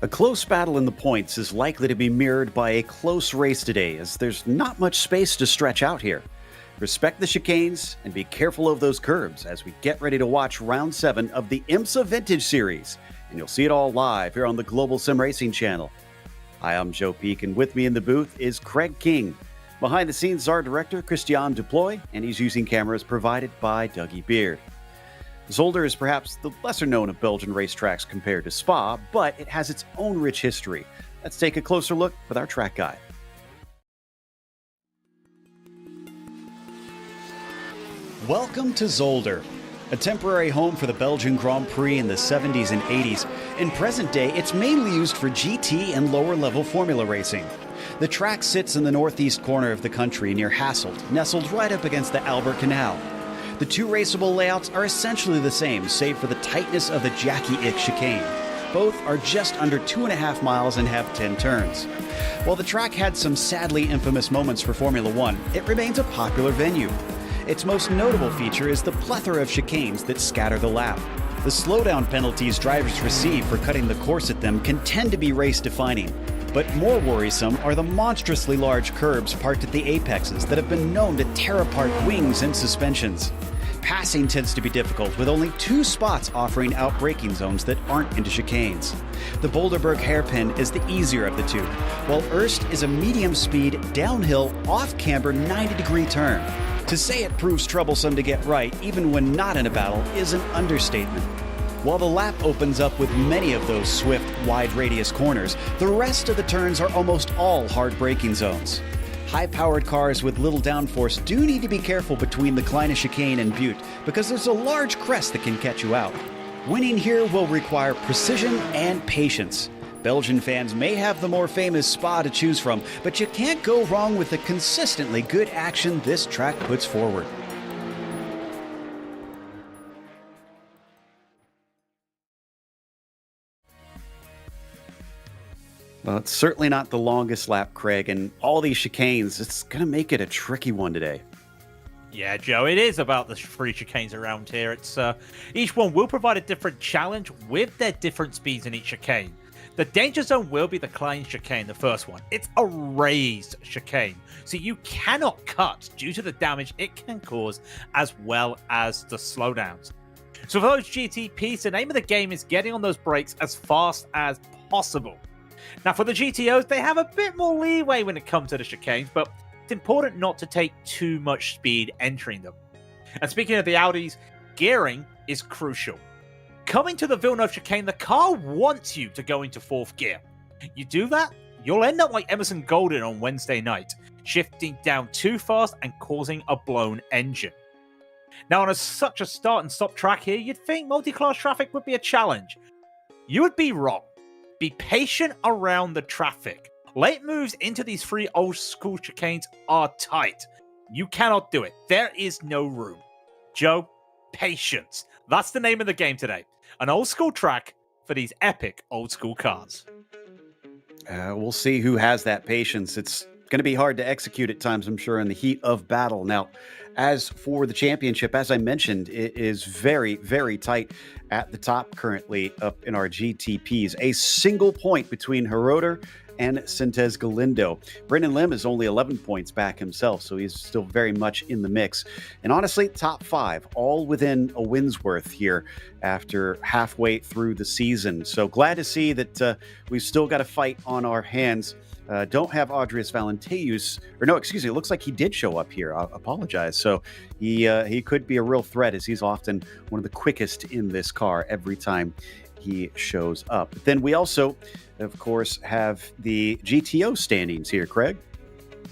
A close battle in the points is likely to be mirrored by a close race today, as there's not much space to stretch out here. Respect the chicanes and be careful of those curbs as we get ready to watch round 7 of the IMSA Vintage series, and you'll see it all live here on the Global SimRacing Channel. Hi, I'm Joe Peak, and with me in the booth is Craig King. Behind the scenes is our director, Christian Duploy, and he's using cameras provided by Dougie Beard. Zolder is perhaps the lesser known of Belgian racetracks compared to Spa, but it has its own rich history. Let's take a closer look with our track guide. Welcome to Zolder, a temporary home for the Belgian Grand Prix in the 70s and 80s. In present day, it's mainly used for GT and lower-level formula racing. The track sits in the northeast corner of the country near Hasselt, nestled right up against the Albert Canal. The two raceable layouts are essentially the same, save for the tightness of the Jackie Ick chicane. Both are just under 2.5 miles and have 10 turns. While the track had some sadly infamous moments for Formula One, it remains a popular venue. Its most notable feature is the plethora of chicanes that scatter the lap. The slowdown penalties drivers receive for cutting the course at them can tend to be race-defining. But more worrisome are the monstrously large curbs parked at the apexes that have been known to tear apart wings and suspensions. Passing tends to be difficult, with only 2 spots offering out braking zones that aren't into chicanes. The Boulderberg hairpin is the easier of the two, while Erst is a medium-speed, downhill, off-camber 90-degree turn. To say it proves troublesome to get right, even when not in a battle, is an understatement. While the lap opens up with many of those swift, wide-radius corners, the rest of the turns are almost all hard braking zones. High-powered cars with little downforce do need to be careful between the Kleine chicane and Butte, because there's a large crest that can catch you out. Winning here will require precision and patience. Belgian fans may have the more famous Spa to choose from, but you can't go wrong with the consistently good action this track puts forward. Well, it's certainly not the longest lap, Craig, and all these chicanes, it's going to make it a tricky one today. Yeah, Joe, it is about the 3 chicanes around here. It's each one will provide a different challenge with their different speeds in each chicane. The danger zone will be the Klein chicane, the first one. It's a raised chicane, so you cannot cut due to the damage it can cause as well as the slowdowns. So for those GTPs, the name of the game is getting on those brakes as fast as possible. Now for the GTOs, they have a bit more leeway when it comes to the chicanes, but it's important not to take too much speed entering them. And speaking of the Audis, gearing is crucial. Coming to the Villeneuve chicane, the car wants you to go into 4th gear. You do that, you'll end up like Emerson Golden on Wednesday night, shifting down too fast and causing a blown engine. Now on such a start and stop track here, you'd think multi-class traffic would be a challenge. You would be wrong. Be patient around the traffic. Late moves into these 3 old school chicanes are tight. You cannot do it. There is no room. Joe, patience. That's the name of the game today. An old school track for these epic old school cars. We'll see who has that patience. It's going to be hard to execute at times, I'm sure, in the heat of battle. Now, as for the championship, as I mentioned, it is very, very tight at the top currently up in our GTPs. A single point between Heroder and Sintez Galindo. Brendan Lim is only 11 points back himself, so he's still very much in the mix. And honestly, top 5, all within a win's worth here after halfway through the season. So glad to see that we've still got a fight on our hands. Don't have Adrius Valenteus, or no, excuse me, it looks like he did show up here. I apologize. So he could be a real threat, as he's often one of the quickest in this car every time he shows up. But then we also, of course, have the GTO standings here, Craig.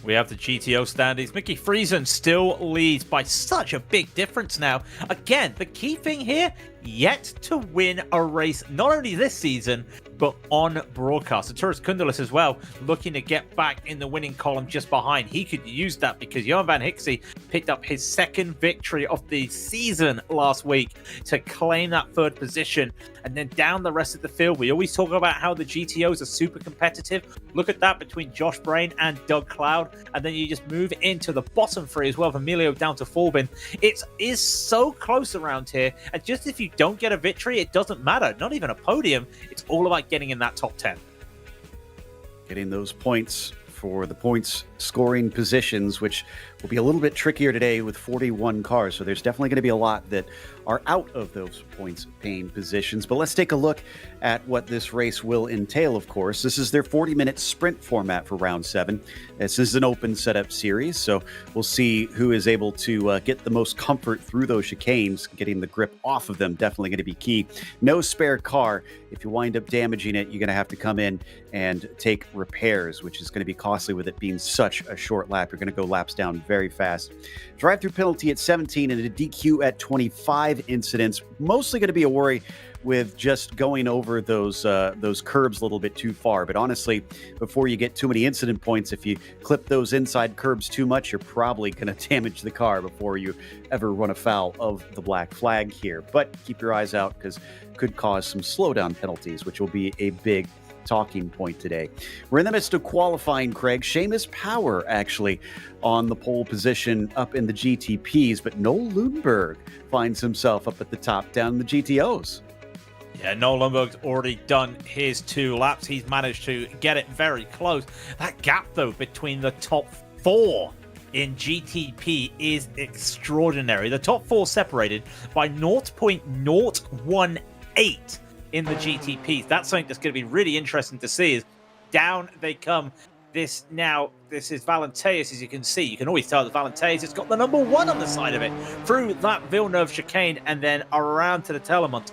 We have the GTO standings. Mickey Friesen still leads by such a big difference now. Again, the key thing here, yet to win a race, not only this season, but on broadcast. And Turris Kundelis as well, looking to get back in the winning column just behind. He could use that because Johan van Hixie picked up his 2nd victory of the season last week to claim that 3rd position. And then down the rest of the field, we always talk about how the GTOs are super competitive. Look at that between Josh Brain and Doug Cloud. And then you just move into the bottom 3 as well, from Emilio down to Forbin. It is so close around here. And just if you don't get a victory, it doesn't matter. Not even a podium. It's all about getting in that top 10. Getting those points for the points scoring positions, which will be a little bit trickier today with 41 cars. So there's definitely going to be a lot that are out of those points paying positions. But let's take a look at what this race will entail, of course. This is their 40-minute sprint format for round 7. This is an open setup series, so we'll see who is able to get the most comfort through those chicanes. Getting the grip off of them definitely going to be key. No spare car. If you wind up damaging it, you're going to have to come in and take repairs, which is going to be costly with it being such a short lap. You're going to go laps down very fast. Drive-through penalty at 17 and a DQ at 25 incidents. Mostly going to be a worry with just going over those curbs a little bit too far. But honestly, before you get too many incident points, if you clip those inside curbs too much, you're probably going to damage the car before you ever run afoul of the black flag here. But keep your eyes out, because it could cause some slowdown penalties, which will be a big talking point today. We're in the midst of qualifying, Craig. Seamus Power actually on the pole position up in the GTPs, but Noel Lundberg finds himself up at the top down in the GTOs. Yeah, Noel Lundberg's already done his 2 laps. He's managed to get it very close. That gap, though, between the top 4 in GTP is extraordinary. The top 4 separated by 0.018 in the GTPs. That's something that's going to be really interesting to see. Is down they come. This is Valenteus, as you can see. You can always tell that Valenteus has got the number 1 on the side of it. Through that Villeneuve chicane and then around to the Telemont.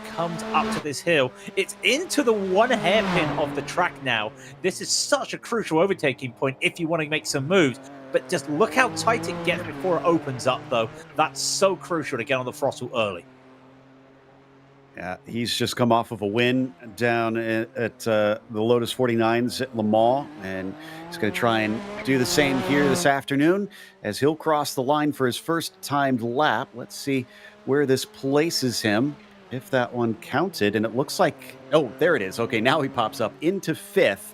Comes up to this hill. It's into the 1 hairpin of the track now. This is such a crucial overtaking point if you want to make some moves. But just look how tight it gets before it opens up, though. That's so crucial to get on the throttle early. Yeah, he's just come off of a win down at the Lotus 49s at Le Mans, and he's going to try and do the same here this afternoon as he'll cross the line for his first timed lap. Let's see where this places him, if that one counted, and it looks like, oh, there it is. Okay, now he pops up into 5th.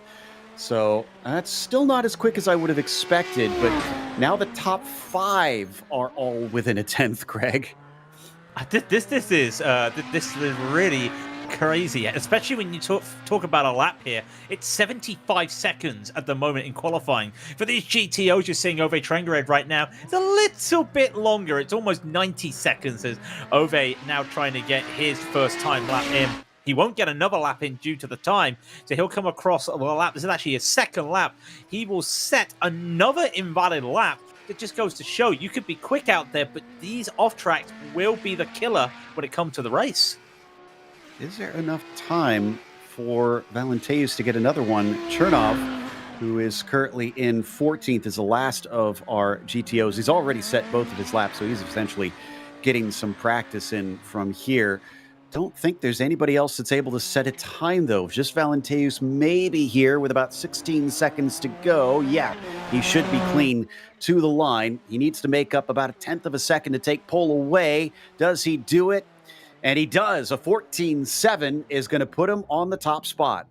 So that's still not as quick as I would have expected, but now the top 5 are all within a 10th, Craig. This is really crazy, especially when you talk about a lap here. It's 75 seconds at the moment in qualifying. For these GTOs you're seeing Ove Trengered right now, it's a little bit longer. It's almost 90 seconds as Ove now trying to get his first time lap in. He won't get another lap in due to the time, so he'll come across a lap. This is actually his 2nd lap. He will set another invalid lap. It just goes to show you could be quick out there, but these off tracks will be the killer when it comes to the race. Is there enough time for Valenteus to get another one? Chernov, who is currently in 14th, is the last of our GTOs. He's already set both of his laps, so he's essentially getting some practice in from here. Don't think there's anybody else that's able to set a time, though. Just Valenteus maybe here with about 16 seconds to go. Yeah, he should be clean to the line. He needs to make up about 1/10 of a second to take pole away. Does he do it? And he does. A 14.7 is going to put him on the top spot.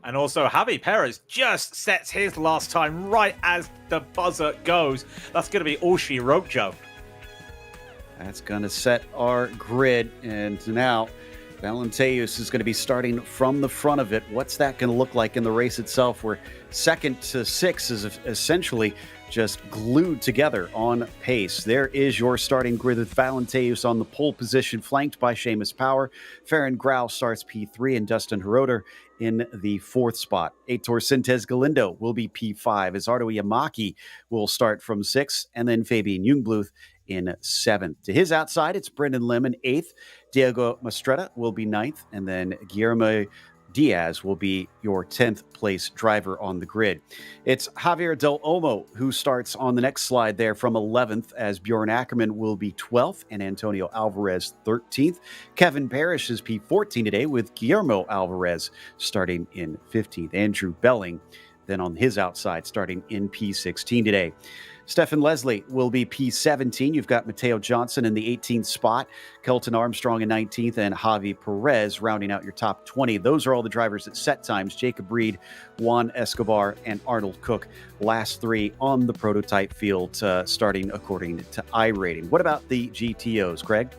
And also, Javi Perez just sets his last time right as the buzzer goes. That's going to be all she wrote, Joe. That's going to set our grid, and now Valenteus is going to be starting from the front of it. What's that going to look like in the race itself, where 2nd to 6th is essentially just glued together on pace? There is your starting grid with Valenteus on the pole position, flanked by Seamus Power. Farron Grau starts P3, and Dustin Hiroter in the 4th spot. Heitor Sintez Galindo will be P5, as Ardo Yamaki will start from 6th, and then Fabian Jungbluth in 7th. To his outside, it's Brendan Lim in 8th. Diego Mastretta will be 9th, and then Guillermo Diaz will be your 10th place driver on the grid. It's Javier Del Olmo who starts on the next slide there from 11th, as Bjorn Ackerman will be 12th and Antonio Alvarez 13th. Kevin Parrish is P14 today, with Guillermo Alvarez starting in 15th. Andrew Belling then on his outside starting in P16 today. Stefan Leslie will be P17. You've got Mateo Johnson in the 18th spot, Kelton Armstrong in 19th, and Javi Perez rounding out your top 20. Those are all the drivers at set times. Jacob Reed, Juan Escobar, and Arnold Cook, last 3 on the prototype field, starting according to iRating. What about the GTOs, Greg?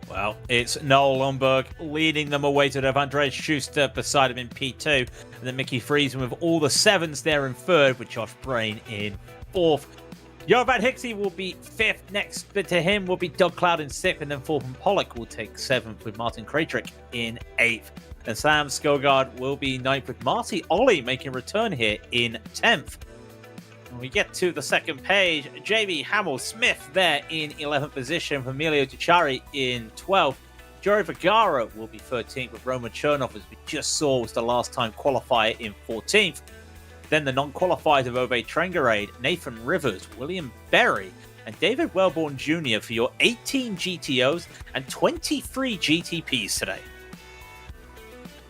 Well, it's Noel Lundberg leading them away to the Andreas Schuster beside him in P2. And then Mickey Friesen with all the sevens there in third, with Josh Brain in fourth. Johan Van Hixie will be fifth. Next to him will be Doug Cloud in sixth. And then Thorben Pollock will take seventh with Martin Krajcik in eighth. And Sam Skogard will be ninth with Marty Ollie making a return here in 10th. When we get to the second page, JB Hamill-Smith there in 11th position, Emilio Ducciari in 12th. Joey Vergara will be 13th with Roman Chernov, as we just saw was the last time qualifier in 14th. Then the non-qualifiers of Ove Trengarade, Nathan Rivers, William Berry, and David Wellborn Jr. for your 18 GTOs and 23 GTPs today.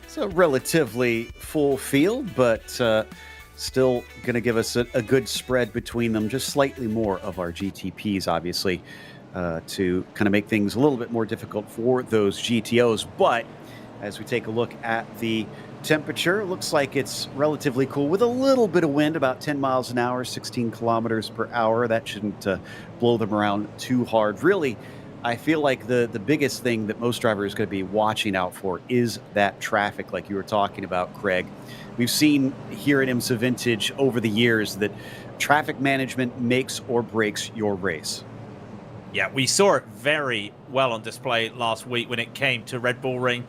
It's a relatively full field, but still going to give us a good spread between them, just slightly more of our GTPs, obviously, to kind of make things a little bit more difficult for those GTOs. But as we take a look at the temperature, it looks like it's relatively cool with a little bit of wind, about 10 miles an hour, 16 kilometers per hour. That shouldn't blow them around too hard. Really, I feel like the biggest thing that most drivers are going to be watching out for is that traffic, like you were talking about, Craig. We've seen here at IMSA Vintage over the years that traffic management makes or breaks your race. Yeah, we saw it very well on display last week when it came to Red Bull Ring.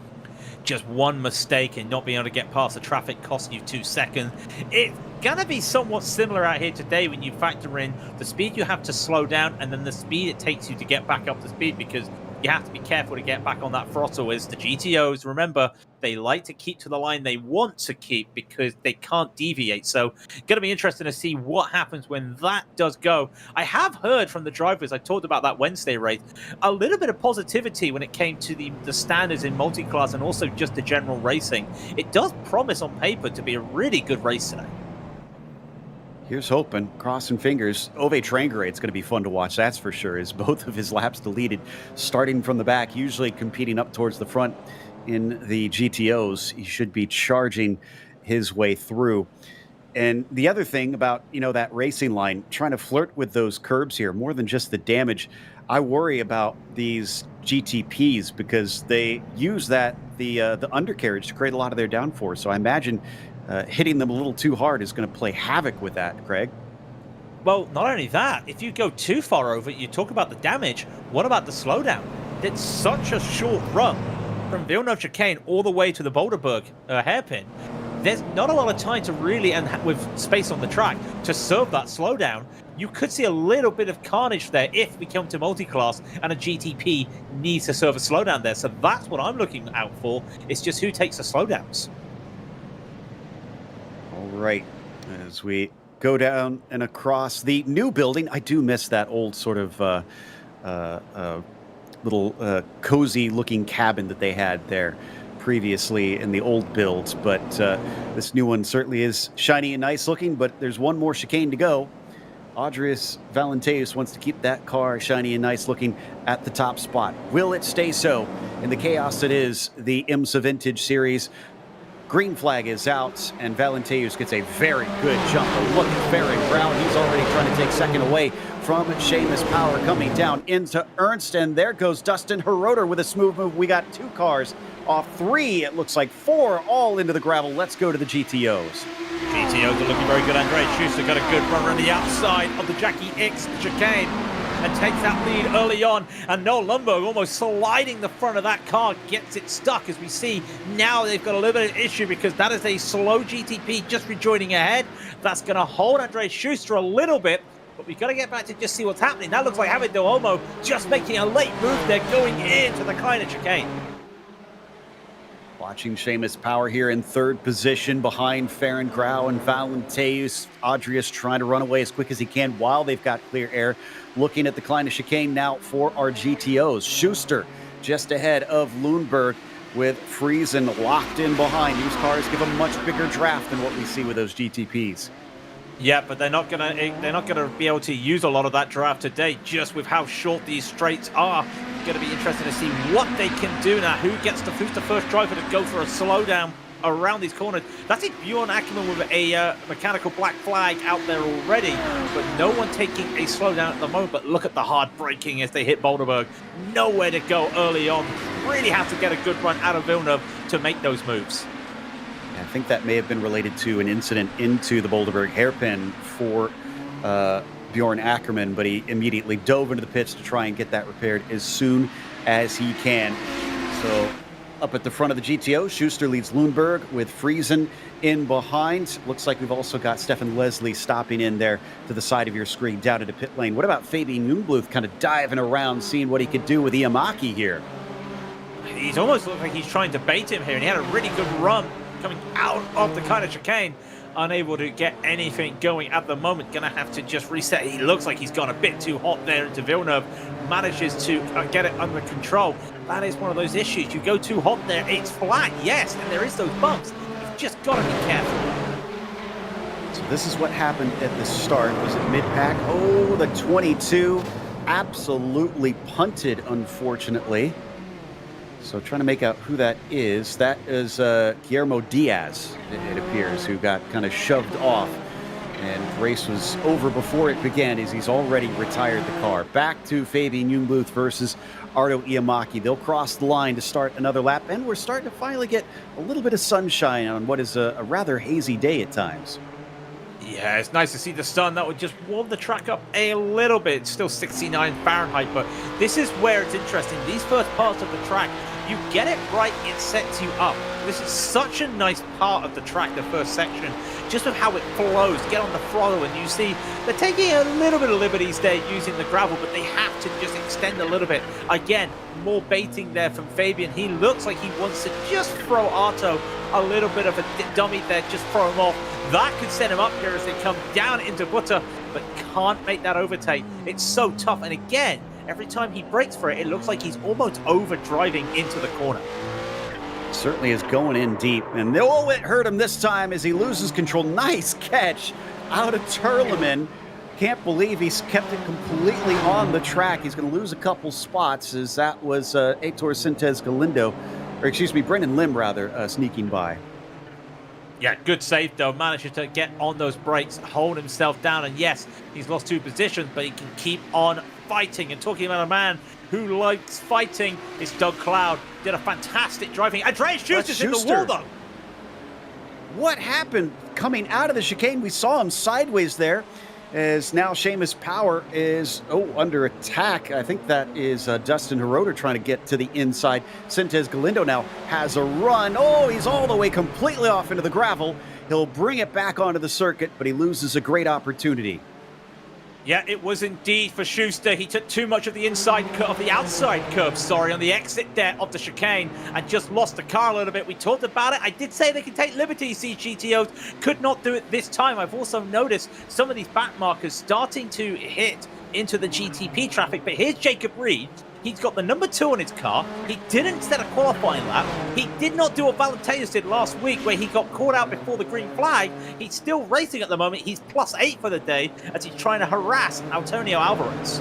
Just one mistake and not being able to get past the traffic cost you 2 seconds. It's going to be somewhat similar out here today when you factor in the speed you have to slow down and then the speed it takes you to get back up to speed, because you have to be careful to get back on that throttle. As the GTOs, remember, they like to keep to the line they want to keep because they can't deviate. So going to be interesting to see what happens when that does go. I have heard from the drivers, I talked about that Wednesday race, a little bit of positivity when it came to the standards in multi-class and also just the general racing. It does promise on paper to be a really good race today. Here's hoping, crossing fingers. Ove Trengarade, it's going to be fun to watch, that's for sure, as both of his laps deleted, starting from the back, usually competing up towards the front in the GTOs. He should be charging his way through. And the other thing about, that racing line, trying to flirt with those curbs here, more than just the damage, I worry about these GTPs because they use the undercarriage to create a lot of their downforce. So I imagine hitting them a little too hard is going to play havoc with that, Craig. Well, not only that, if you go too far over it, you talk about the damage. What about the slowdown? It's such a short run from Villeneuve chicane all the way to the Boulderberg hairpin. There's not a lot of time to really, and with space on the track, to serve that slowdown. You could see a little bit of carnage there if we come to multi-class and a GTP needs to serve a slowdown there. So that's what I'm looking out for. It's just who takes the slowdowns. All right, as we go down and across the new building, I do miss that old sort of little cozy-looking cabin that they had there previously in the old builds. But this new one certainly is shiny and nice-looking, but there's one more chicane to go. Adrius Valenteus wants to keep that car shiny and nice-looking at the top spot. Will it stay so in the chaos that is the IMSA Vintage Series? Green flag is out, and Valenteus gets a very good jump. But look at Farron Brown. He's already trying to take second away from Seamus Power coming down into Ernst. And there goes Dustin Heroder with a smooth move. We got 2 cars off 3. It looks like 4 all into the gravel. Let's go to the GTOs. GTOs are looking very good. Andreas Schuster got a good run around the outside of the Jackie X chicane and takes that lead early on. And Noel Lundberg almost sliding the front of that car, gets it stuck. As we see now, they've got a little bit of issue because that is a slow GTP just rejoining ahead. That's going to hold Andreas Schuster a little bit, but we've got to get back to just see what's happening. That looks like Javier Del Olmo just making a late move there, going into the Kleiner chicane. Watching Seamus Power here in 3rd position behind Farron Grau and Valenteus. Adrius trying to run away as quick as he can while they've got clear air. Looking at the Kleiner chicane now for our GTOs. Schuster just ahead of Lundberg with Friesen locked in behind. These cars give a much bigger draft than what we see with those GTPs. Yeah, but they're not gonna be able to use a lot of that draft today, just with how short these straights are. Going to be interesting to see what they can do now. Who's the first driver to go for a slowdown around these corners. That's it, Bjorn Ackerman with a mechanical black flag out there already, but no one taking a slowdown at the moment. But look at the hard braking as they hit Boulderberg. Nowhere to go early on. Really have to get a good run out of Villeneuve to make those moves. I think that may have been related to an incident into the Boulderberg hairpin for Bjorn Ackerman, but he immediately dove into the pits to try and get that repaired as soon as he can. So up at the front of the GTO, Schuster leads Lundberg with Friesen in behind. Looks like we've also got Stefan Leslie stopping in there to the side of your screen down into pit lane. What about Fabian Nunbluth kind of diving around, seeing what he could do with Iamaki here? He's almost looked like he's trying to bait him here, and he had a really good run coming out of the kind of chicane. Unable to get anything going at the moment. Gonna have to just reset. He looks like he's gone a bit too hot there into Villeneuve. Manages to get it under control. That is one of those issues. You go too hot there, it's flat, yes, and there is those bumps. You've just got to be careful. So this is what happened at the start. Was it mid-pack? Oh, the 22 absolutely punted, unfortunately. So trying to make out who that is. That is Guillermo Diaz, it appears, who got kind of shoved off. And race was over before it began as he's already retired the car. Back to Fabian Nunbluth versus Ardo Iamaki. They'll cross the line to start another lap, and we're starting to finally get a little bit of sunshine on what is a rather hazy day at times. Yeah, it's nice to see the sun. That would just warm the track up a little bit. It's still 69 Fahrenheit, but this is where it's interesting. These first parts of the track, you get it right, it sets you up. This is such a nice part of the track, the first section, just with how it flows. Get on the throttle and you see they're taking a little bit of liberties there using the gravel, but they have to just extend a little bit. Again, more baiting there from Fabian. He looks like he wants to just throw Arto a little bit of a dummy there, just throw him off. That could set him up here as they come down into Butter, but can't make that overtake. It's so tough, and again, every time he breaks for it, it looks like he's almost over-driving into the corner. Certainly is going in deep, and oh, it hurt him this time as he loses control. Nice catch out of Turleman. Can't believe he's kept it completely on the track. He's going to lose a couple spots as that was Heitor Sintez Galindo, or excuse me, Brendan Lim rather, sneaking by. Yeah, good save though. Manages to get on those brakes, hold himself down, and yes, he's lost 2 positions, but he can keep on fighting. And talking about a man who likes fighting, it's Doug Cloud. Did a fantastic driving. Andreas Schuster's in the wall though. What happened coming out of the chicane? We saw him sideways there, as now Seamus Power is under attack. I think that is Dustin Hiroda trying to get to the inside. Sintez Galindo now has a run. Oh, he's all the way completely off into the gravel. He'll bring it back onto the circuit, but he loses a great opportunity. Yeah, it was indeed for Schuster. He took too much of the outside curve, on the exit there of the chicane, and just lost the car a little bit. We talked about it. I did say they can take liberties, these GTOs. Could not do it this time. I've also noticed some of these back markers starting to hit into the GTP traffic, but here's Jacob Reed. He's got the number 2 on his car. He didn't set a qualifying lap. He did not do what Valentinus did last week where he got caught out before the green flag. He's still racing at the moment. He's +8 for the day as he's trying to harass Antonio Alvarez.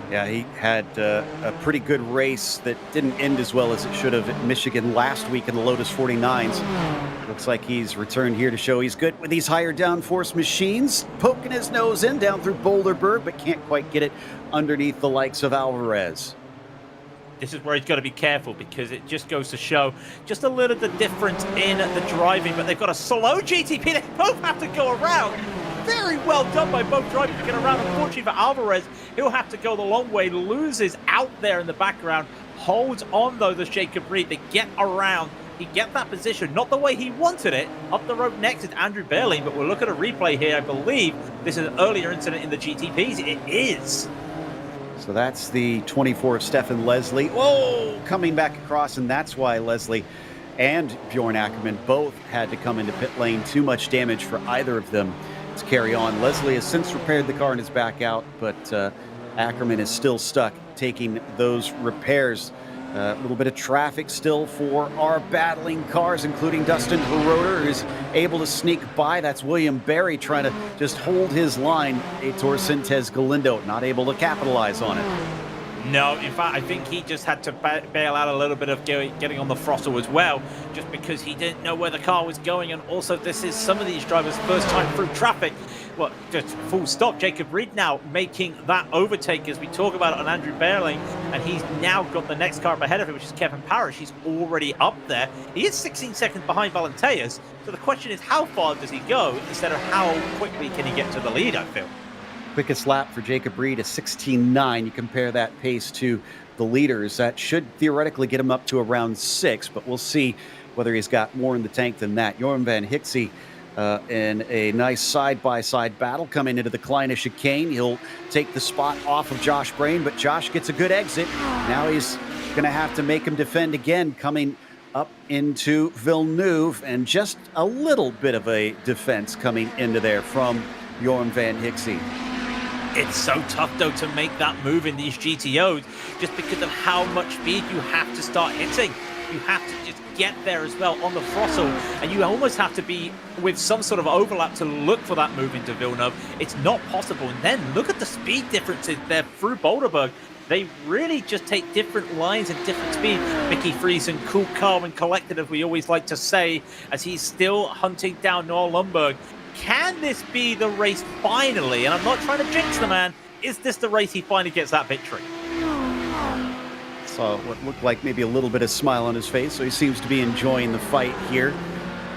Yeah, he had a pretty good race that didn't end as well as it should have at Michigan last week in the Lotus 49s. Looks like he's returned here to show he's good with these higher downforce machines, poking his nose in down through Boulderberg, but can't quite get it underneath the likes of Alvarez. This is where he's got to be careful because it just goes to show just a little the difference in the driving, but they've got a slow GTP. They both have to go around. Very well done by both drivers to get around. Unfortunately for Alvarez, he'll have to go the long way, loses out there in the background, holds on though, the Jacob Reed. They get around. He gets that position, not the way he wanted it. Up the road next is Andrew Berling, but we'll look at a replay here. I believe this is an earlier incident in the GTPs. It is. So that's the 24 of Stefan Leslie. Whoa, coming back across, and that's why Leslie and Bjorn Ackerman both had to come into pit lane. Too much damage for either of them to carry on. Leslie has since repaired the car and is back out, but Ackerman is still stuck taking those repairs. A little bit of traffic still for our battling cars, including Dustin Hiroda, who's able to sneak by. That's William Berry trying to just hold his line. Heitor Sintez Galindo not able to capitalize on it. No, in fact, I think he just had to bail out a little bit of getting on the throttle as well, just because he didn't know where the car was going. And also, this is some of these drivers' first time through traffic. Well, just full stop. Jacob Reed now making that overtake as we talk about it on Andrew Berling, and he's now got the next car up ahead of him, which is Kevin Parrish. He's already up there. He is 16 seconds behind Valenteas. So the question is, how far does he go instead of how quickly can he get to the lead, I feel. Quickest lap for Jacob Reed is 16.9. You compare that pace to the leaders. That should theoretically get him up to around 6, but we'll see whether he's got more in the tank than that. Jorn van Hixie in a nice side-by-side battle coming into the Kleine chicane. He'll take the spot off of Josh Brain, but Josh gets a good exit. Now he's going to have to make him defend again coming up into Villeneuve, and just a little bit of a defense coming into there from Jorn van Hixie. It's so tough, though, to make that move in these GTOs just because of how much speed you have to start hitting. You have to just get there as well on the throttle, and you almost have to be with some sort of overlap to look for that move into Villeneuve. It's not possible. And then look at the speed differences there through Boulderberg. They really just take different lines and different speed. Mickey Friesen, cool, calm, and collected, as we always like to say, as he's still hunting down Noah Lundberg. Can this be the race finally? And I'm not trying to jinx the man. Is this the race he finally gets that victory? Saw what looked like maybe a little bit of smile on his face, so he seems to be enjoying the fight here.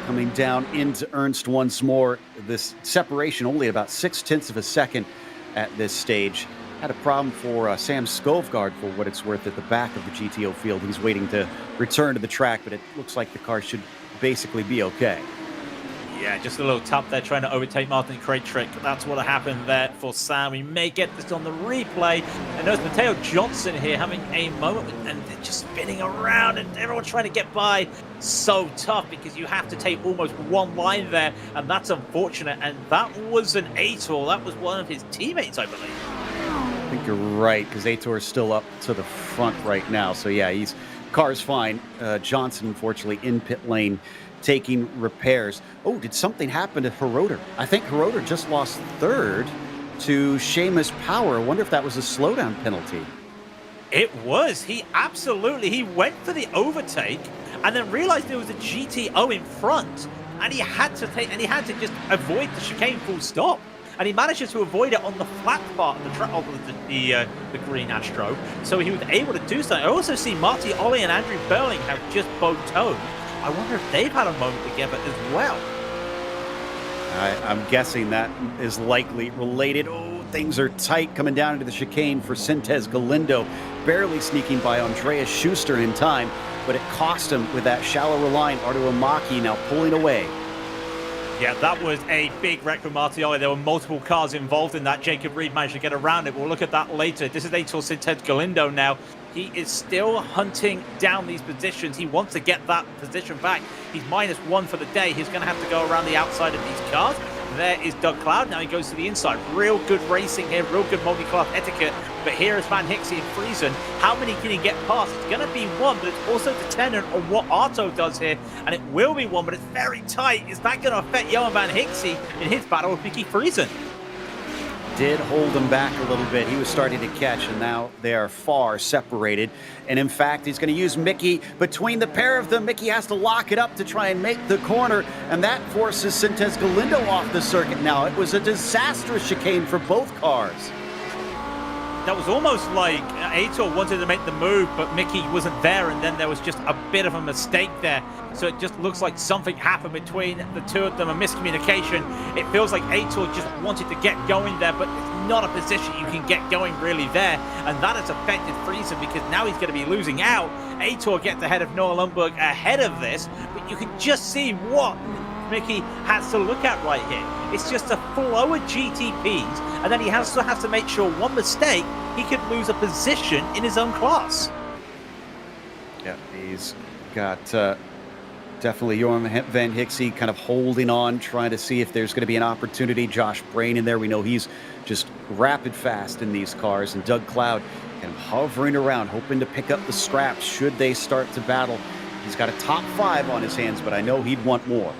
Coming down into Ernst once more. This separation only about 0.6 of a second at this stage. Had a problem for Sam Skovgaard, for what it's worth, at the back of the GTO field. He's waiting to return to the track, but it looks like the car should basically be okay. Yeah, just a little tap there trying to overtake Martin Krejcik. That's what happened there for Sam. We may get this on the replay. And there's Mateo Johnson here having a moment, and they're just spinning around and everyone's trying to get by. So tough because you have to take almost one line there, and that's unfortunate. And that was an Aitor. That was one of his teammates, I believe. I think you're right, because Aitor is still up to the front right now. So yeah, car's fine. Johnson, unfortunately, in pit lane, taking repairs. Oh, did something happen to Hiroter? I think Hiroter just lost third to Seamus Power. I wonder if that was a slowdown penalty. It was. He went for the overtake and then realized there was a GTO in front, and he had to just avoid the chicane full stop. And he manages to avoid it on the flat part of the track of the green Astro, so he was able to do so. I also see Marty Ollie and Andrew Berling have just both towed. I wonder if they've had a moment together as well. I'm guessing that is likely related. Oh, things are tight coming down into the chicane for Sintez Galindo, barely sneaking by Andreas Schuster in time, but it cost him with that shallower line. Arto Amaki now pulling away. Yeah, that was a big wreck for Martioli. There were multiple cars involved in that. Jacob Reed managed to get around it. We'll look at that later. This is Aitor Sintez Galindo now. He is still hunting down these positions. He wants to get that position back. He's -1 for the day. He's going to have to go around the outside of these cars. There is Doug Cloud. Now he goes to the inside. Real good racing here. Real good multi-class etiquette. But here is Van Hixie and Friesen. How many can he get past? It's going to be one, but it's also dependent on what Arto does here. And it will be one, but it's very tight. Is that going to affect Johan Van Hixie in his battle with Mickey Friesen? Did hold him back a little bit. He was starting to catch, and now they are far separated. And in fact, he's going to use Mickey. Between the pair of them, Mickey has to lock it up to try and make the corner, and that forces Sintez Galindo off the circuit now. It was a disastrous chicane for both cars. That was almost like Aitor wanted to make the move, but Mickey wasn't there, and then there was just a bit of a mistake there. So it just looks like something happened between the two of them, a miscommunication. It feels like Aitor just wanted to get going there, but it's not a position you can get going really there, and that has affected Friesen because now he's going to be losing out. Aitor gets ahead of Noah Lundberg ahead of this, but you can just see what Mickey has to look at right here. It's just a flow of GTPs, and then he also has to make sure one mistake, he could lose a position in his own class. Yeah, he's got definitely Johan Van Hixie kind of holding on, trying to see if there's going to be an opportunity. Josh Brain in there. We know he's just rapid fast in these cars, and Doug Cloud kind of hovering around, hoping to pick up the scraps should they start to battle. He's got a top 5 on his hands, but I know he'd want more.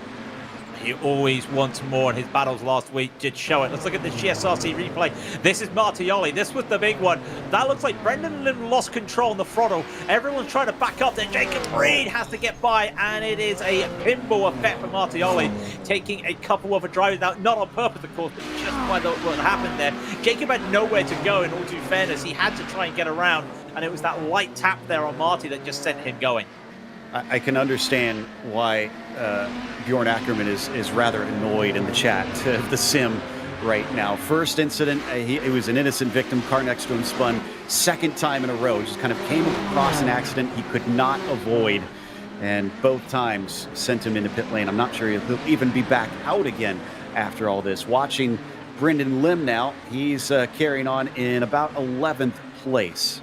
He always wants more, and his battles last week did show it. Let's look at the GSRC replay. This is Martioli. This was the big one. That looks like Brendan Lim lost control on the throttle. Everyone's trying to back up there. Jacob Reed has to get by, and it is a pinball effect for Martioli, taking a couple of drivers out, not on purpose, of course, but just by what happened there. Jacob had nowhere to go, in all due fairness. He had to try and get around, and it was that light tap there on Marty that just sent him going. I can understand why Bjorn Ackerman is rather annoyed in the chat of the sim right now. First incident, it was an innocent victim. Car next to him spun. Second time in a row, just kind of came across an accident he could not avoid. And both times sent him into pit lane. I'm not sure he'll even be back out again after all this. Watching Brendan Lim now, he's carrying on in about 11th place.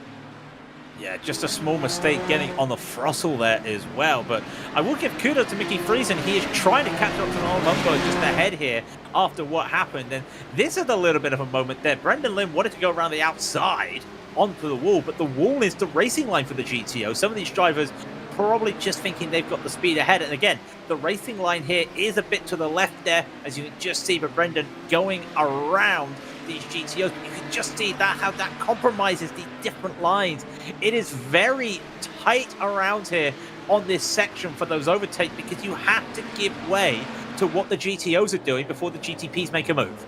Yeah, just a small mistake getting on the throttle there as well. But I will give kudos to Mickey Friesen. He is trying to catch up to Noel Mumbo just ahead here after what happened. And this is a little bit of a moment there. Brendan Lim wanted to go around the outside onto the wall, but the wall is the racing line for the GTO. Some of these drivers probably just thinking they've got the speed ahead. And again, the racing line here is a bit to the left there, as you can just see, but Brendan going around these GTOs. You can just see that how that compromises the different lines. It is very tight around here on this section for those overtakes, because you have to give way to what the GTOs are doing before the GTPs make a move.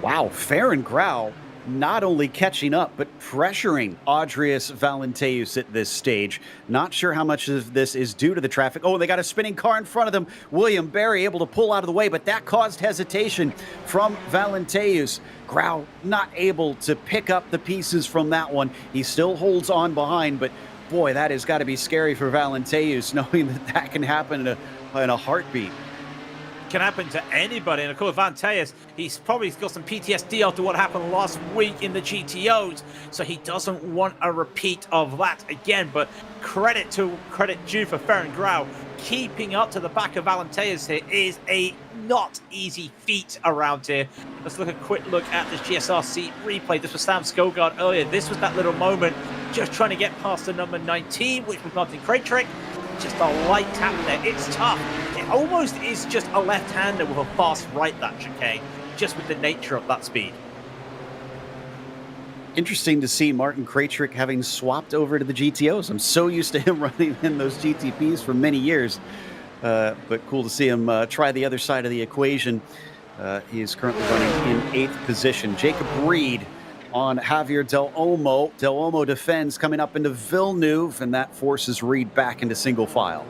Wow, Farron Grau not only catching up, but pressuring Adrius Valenteus at this stage. Not sure how much of this is due to the traffic. Oh, they got a spinning car in front of them. William Barry able to pull out of the way, but that caused hesitation from Valenteus. Grau not able to pick up the pieces from that one. He still holds on behind, but boy, that has got to be scary for Valenteus, knowing that that can happen in a heartbeat. Can happen to anybody, and of course Vanteas, he's probably got some PTSD after what happened last week in the GTOs, so he doesn't want a repeat of that again. But credit due for Farron Grau. Keeping up to the back of Valenteas here is a not easy feat around here. Let's look a quick look at this GSRC replay. This was Sam Skogard earlier. This was that little moment just trying to get past the number 19, which was Martin Krajcik. Just a light tap there. It's tough. It almost is just a left-hander with a fast right, that chicane, just with the nature of that speed. Interesting to see Martin Krajcik having swapped over to the GTOs. I'm so used to him running in those GTPs for many years, but cool to see him try the other side of the equation. He is currently running in 8th position. Jacob Reed on Javier Del Olmo. Del Olmo defends coming up into Villeneuve, and that forces Reed back into single file.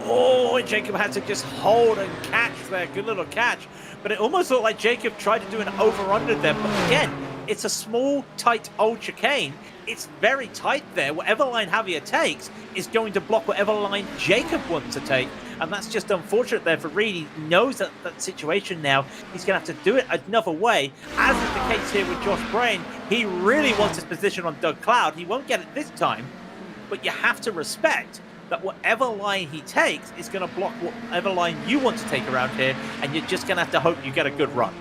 Oh, and Jacob had to just hold and catch there. Good little catch. But it almost looked like Jacob tried to do an over-under there. But again, it's a small, tight, old chicane. It's very tight there. Whatever line Javier takes is going to block whatever line Jacob wants to take. And that's just unfortunate there for Reed. He knows that situation now. He's going to have to do it another way. As is the case here with Josh Brain, he really wants his position on Doug Cloud. He won't get it this time. But you have to respect that whatever line he takes is going to block whatever line you want to take around here. And you're just going to have to hope you get a good run.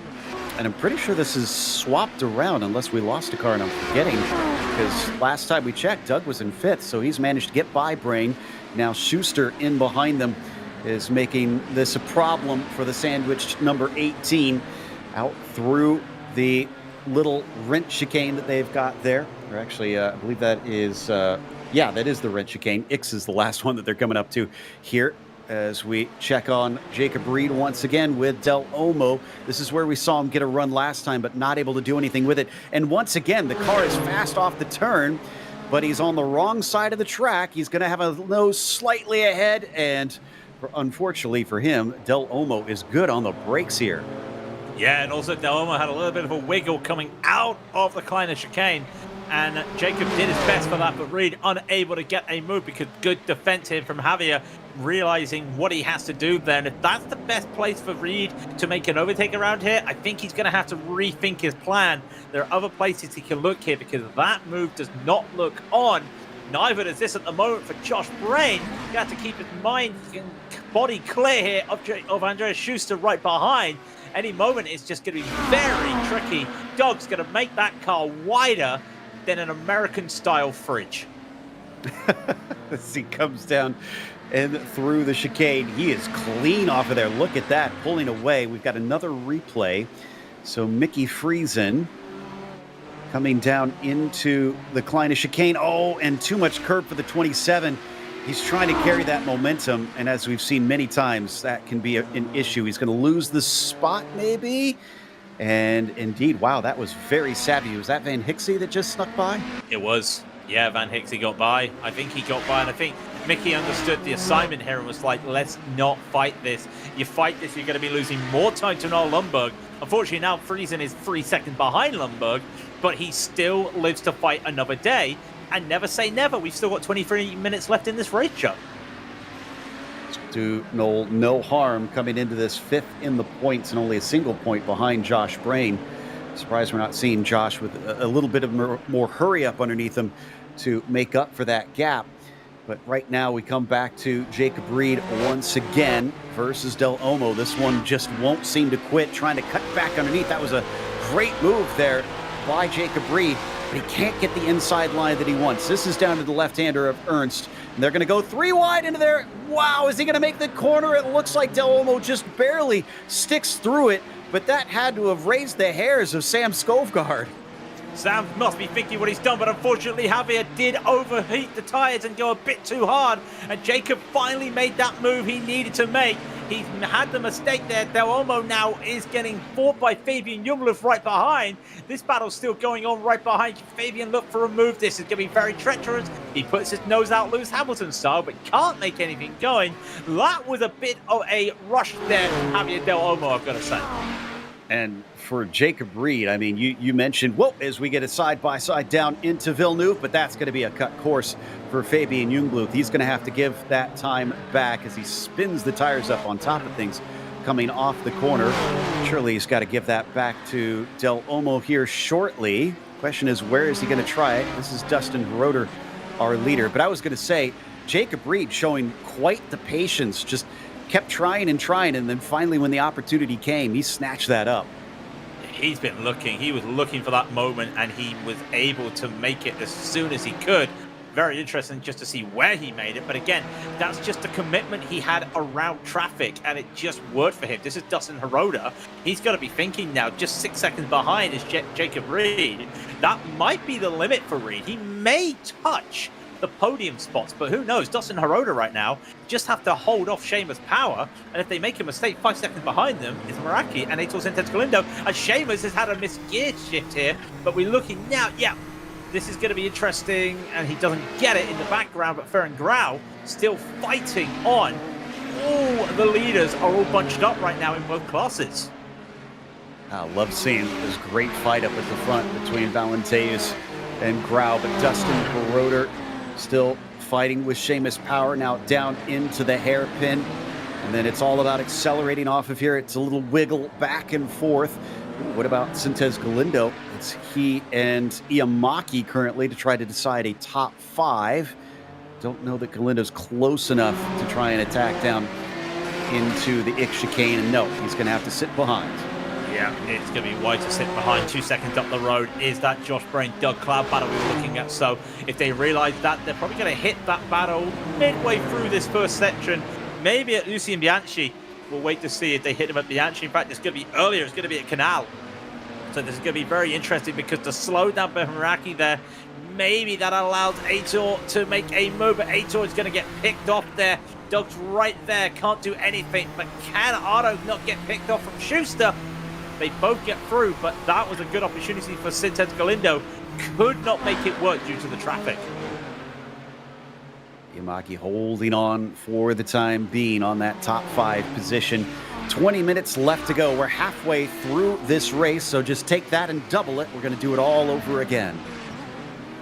And I'm pretty sure this is swapped around unless we lost a car and I'm forgetting, because last time we checked, Doug was in 5th, so he's managed to get by Brain. Now Schuster in behind them is making this a problem for the sandwiched number 18 out through the little rent chicane that they've got there. Or actually, I believe that is, yeah, that is the rent chicane. X is the last one that they're coming up to here, as we check on Jacob Reed once again with Del Olmo. This is where we saw him get a run last time, but not able to do anything with it. And once again, the car is fast off the turn, but he's on the wrong side of the track. He's going to have a nose slightly ahead, and unfortunately for him, Del Olmo is good on the brakes here. Yeah, and also Del Olmo had a little bit of a wiggle coming out of the Kleiner chicane, and Jacob did his best for that, but Reed unable to get a move because good defense here from Javier, realizing what he has to do there. And if that's the best place for Reed to make an overtake around here, I think he's going to have to rethink his plan. There are other places he can look here, because that move does not look on. Neither does this at the moment for Josh Brain. You have to keep his mind and body clear here of Andreas Schuster right behind. Any moment is just going to be very tricky. Doug's going to make that car wider than an American-style fridge. As he comes down and through the chicane. He is clean off of there. Look at that, pulling away. We've got another replay. So Mickey Friesen coming down into the Kleine chicane. Oh, and too much curb for the 27. He's trying to carry that momentum, and as we've seen many times, that can be an issue. He's going to lose the spot, maybe. And indeed, wow, that was very savvy. Was that Van Hixie that just snuck by? It was. Yeah, Van Hixie got by. I think he got by, and I think Mickey understood the assignment here and was like, let's not fight this. You fight this, you're going to be losing more time to Noel Lundberg. Unfortunately, now Friesen is 3 seconds behind Lundberg, but he still lives to fight another day. And never say never. We've still got 23 minutes left in this race, Joe. Do Noel no harm coming into this 5th in the points and only a single point behind Josh Brain. Surprised we're not seeing Josh with a little bit of more hurry up underneath him to make up for that gap. But right now we come back to Jacob Reed once again versus Del Olmo. This one just won't seem to quit, trying to cut back underneath. That was a great move there by Jacob Reed, but he can't get the inside line that he wants. This is down to the left-hander of Ernst, and they're going to go 3 wide into there. Wow, is he going to make the corner? It looks like Del Olmo just barely sticks through it, but that had to have raised the hairs of Sam Skovgaard. Sam must be thinking what he's done, but unfortunately Javier did overheat the tires and go a bit too hard, and Jacob finally made that move he needed to make. He's had the mistake there. Del Olmo now is getting fought by Fabian Jungluff right behind. This battle's still going on right behind. Fabian look for a move. This is going to be very treacherous. He puts his nose out loose, Hamilton style, but can't make anything going. That was a bit of a rush there, Javier Del Olmo, I've got to say. And for Jacob Reed, I mean, you mentioned, whoa, as we get a side-by-side down into Villeneuve, but that's going to be a cut course for Fabian Jungluth. He's going to have to give that time back as he spins the tires up on top of things coming off the corner. Surely he's got to give that back to Del Olmo here shortly. Question is, where is he going to try it? This is Dustin Roeder, our leader. But I was going to say, Jacob Reed showing quite the patience, just kept trying, and then finally when the opportunity came, he snatched that up. He's been looking. He was looking for that moment, and he was able to make it as soon as he could. Very interesting just to see where he made it. But again, that's just the commitment he had around traffic, and it just worked for him. This is Dustin Hiroda. He's got to be thinking now, just 6 seconds behind is Jacob Reed. That might be the limit for Reed. He may touch the podium spots, but who knows? Dustin Hiroda right now just have to hold off Seamus Power, and if they make a mistake, 5 seconds behind them is Meraki and Aitor Sintez Galindo, and Seamus has had a missed gear shift here, but we're looking now, yeah, this is going to be interesting, and he doesn't get it in the background, but Ferenc Grau still fighting on. All the leaders are all bunched up right now in both classes. I love seeing this great fight up at the front between Valenteus and Grau, but Dustin Hiroda still fighting with Seamus Power now down into the hairpin. And then it's all about accelerating off of here. It's a little wiggle back and forth. What about Sintez Galindo? It's he and Iamaki currently to try to decide a top 5. Don't know that Galindo's close enough to try and attack down into the Ick chicane. And no, he's going to have to sit behind. Yeah, it's going to be wide to sit behind. 2 seconds up the road is that Josh Brain, Doug Cloud battle we were looking at. So if they realize that, they're probably going to hit that battle midway through this first section. Maybe at Lucien Bianchi. We'll wait to see if they hit him at Bianchi. In fact, it's going to be earlier. It's going to be at Canal. So this is going to be very interesting because the slowdown by Meraki there, maybe that allows Aitor to make a move, but Aitor is going to get picked off there. Doug's right there, can't do anything, but can Otto not get picked off from Schuster? They both get through, but that was a good opportunity for Sintez Galindo. Could not make it work due to the traffic. Iamaki holding on for the time being on that top 5 position. 20 minutes left to go. We're halfway through this race, so just take that and double it. We're going to do it all over again.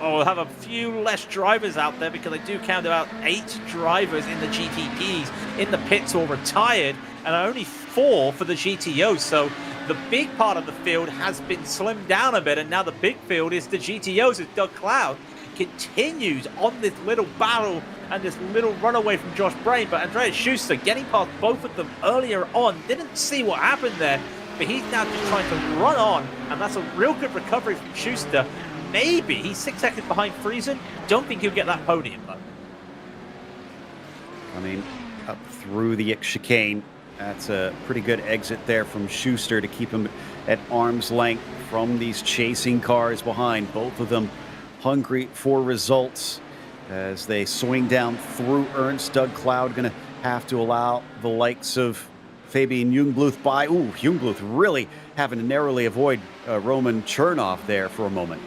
Oh, we'll have a few less drivers out there because I do count about 8 drivers in the GTPs in the pits or retired, and only 4 for the GTOs. So the big part of the field has been slimmed down a bit, and now the big field is the GTOs as Doug Cloud continues on this little battle and this little runaway from Josh Brain. But Andreas Schuster getting past both of them earlier on, didn't see what happened there, but he's now just trying to run on, and that's a real good recovery from Schuster. Maybe he's 6 seconds behind Friesen. Don't think he'll get that podium though. coming up through the chicane. That's a pretty good exit there from Schuster to keep him at arm's length from these chasing cars behind. Both of them hungry for results as they swing down through Ernst. Doug Cloud going to have to allow the likes of Fabian Jungbluth by. Ooh, Jungbluth really having to narrowly avoid Roman Chernoff there for a moment.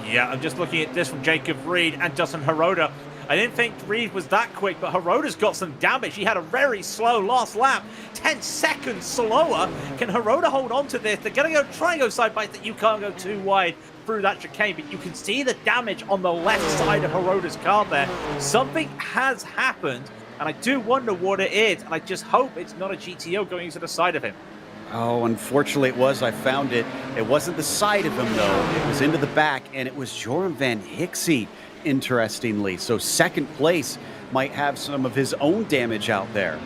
Yeah, I'm just looking at this from Jacob Reed and Justin Hirota. I didn't think Reed was that quick, but Hirota's got some damage. He had a very slow last lap, 10 seconds slower. Can Hirota hold on to this? They're going to try and go side by side. You can't go too wide through that chicane, but you can see the damage on the left side of Hirota's car there. Something has happened, and I do wonder what it is, and I just hope it's not a GTO going to the side of him. Oh, unfortunately it was. I found it. It wasn't the side of him, though. It was into the back, and it was Joram Van Hixie, interestingly. So second place might have some of his own damage out there.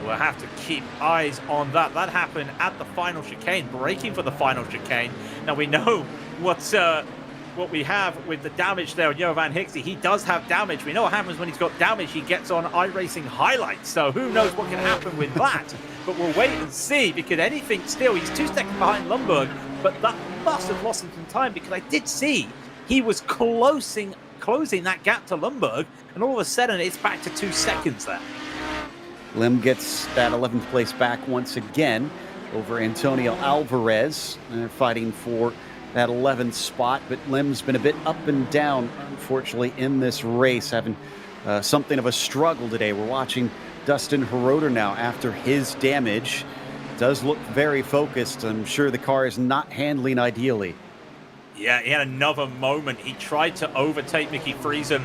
We'll have to keep eyes on that. That happened at the final chicane, braking for the final chicane. Now we know what we have with the damage there on Joram Van Hixie. He does have damage. We know what happens when he's got damage. He gets on iRacing highlights. So who knows what can happen with that. But we'll wait and see, because anything still, he's 2 seconds behind Lundberg, but that must have lost him some time, because I did see he was closing that gap to Lundberg, and all of a sudden it's back to 2 seconds there. Lim gets that 11th place back once again over Antonio Alvarez. They're fighting for that 11th spot, but Lim's been a bit up and down, unfortunately, in this race, having something of a struggle today. We're watching Dustin Hirota now after his damage. Does look very focused. I'm sure the car is not handling ideally. Yeah, he had another moment. He tried to overtake Mickey Friesen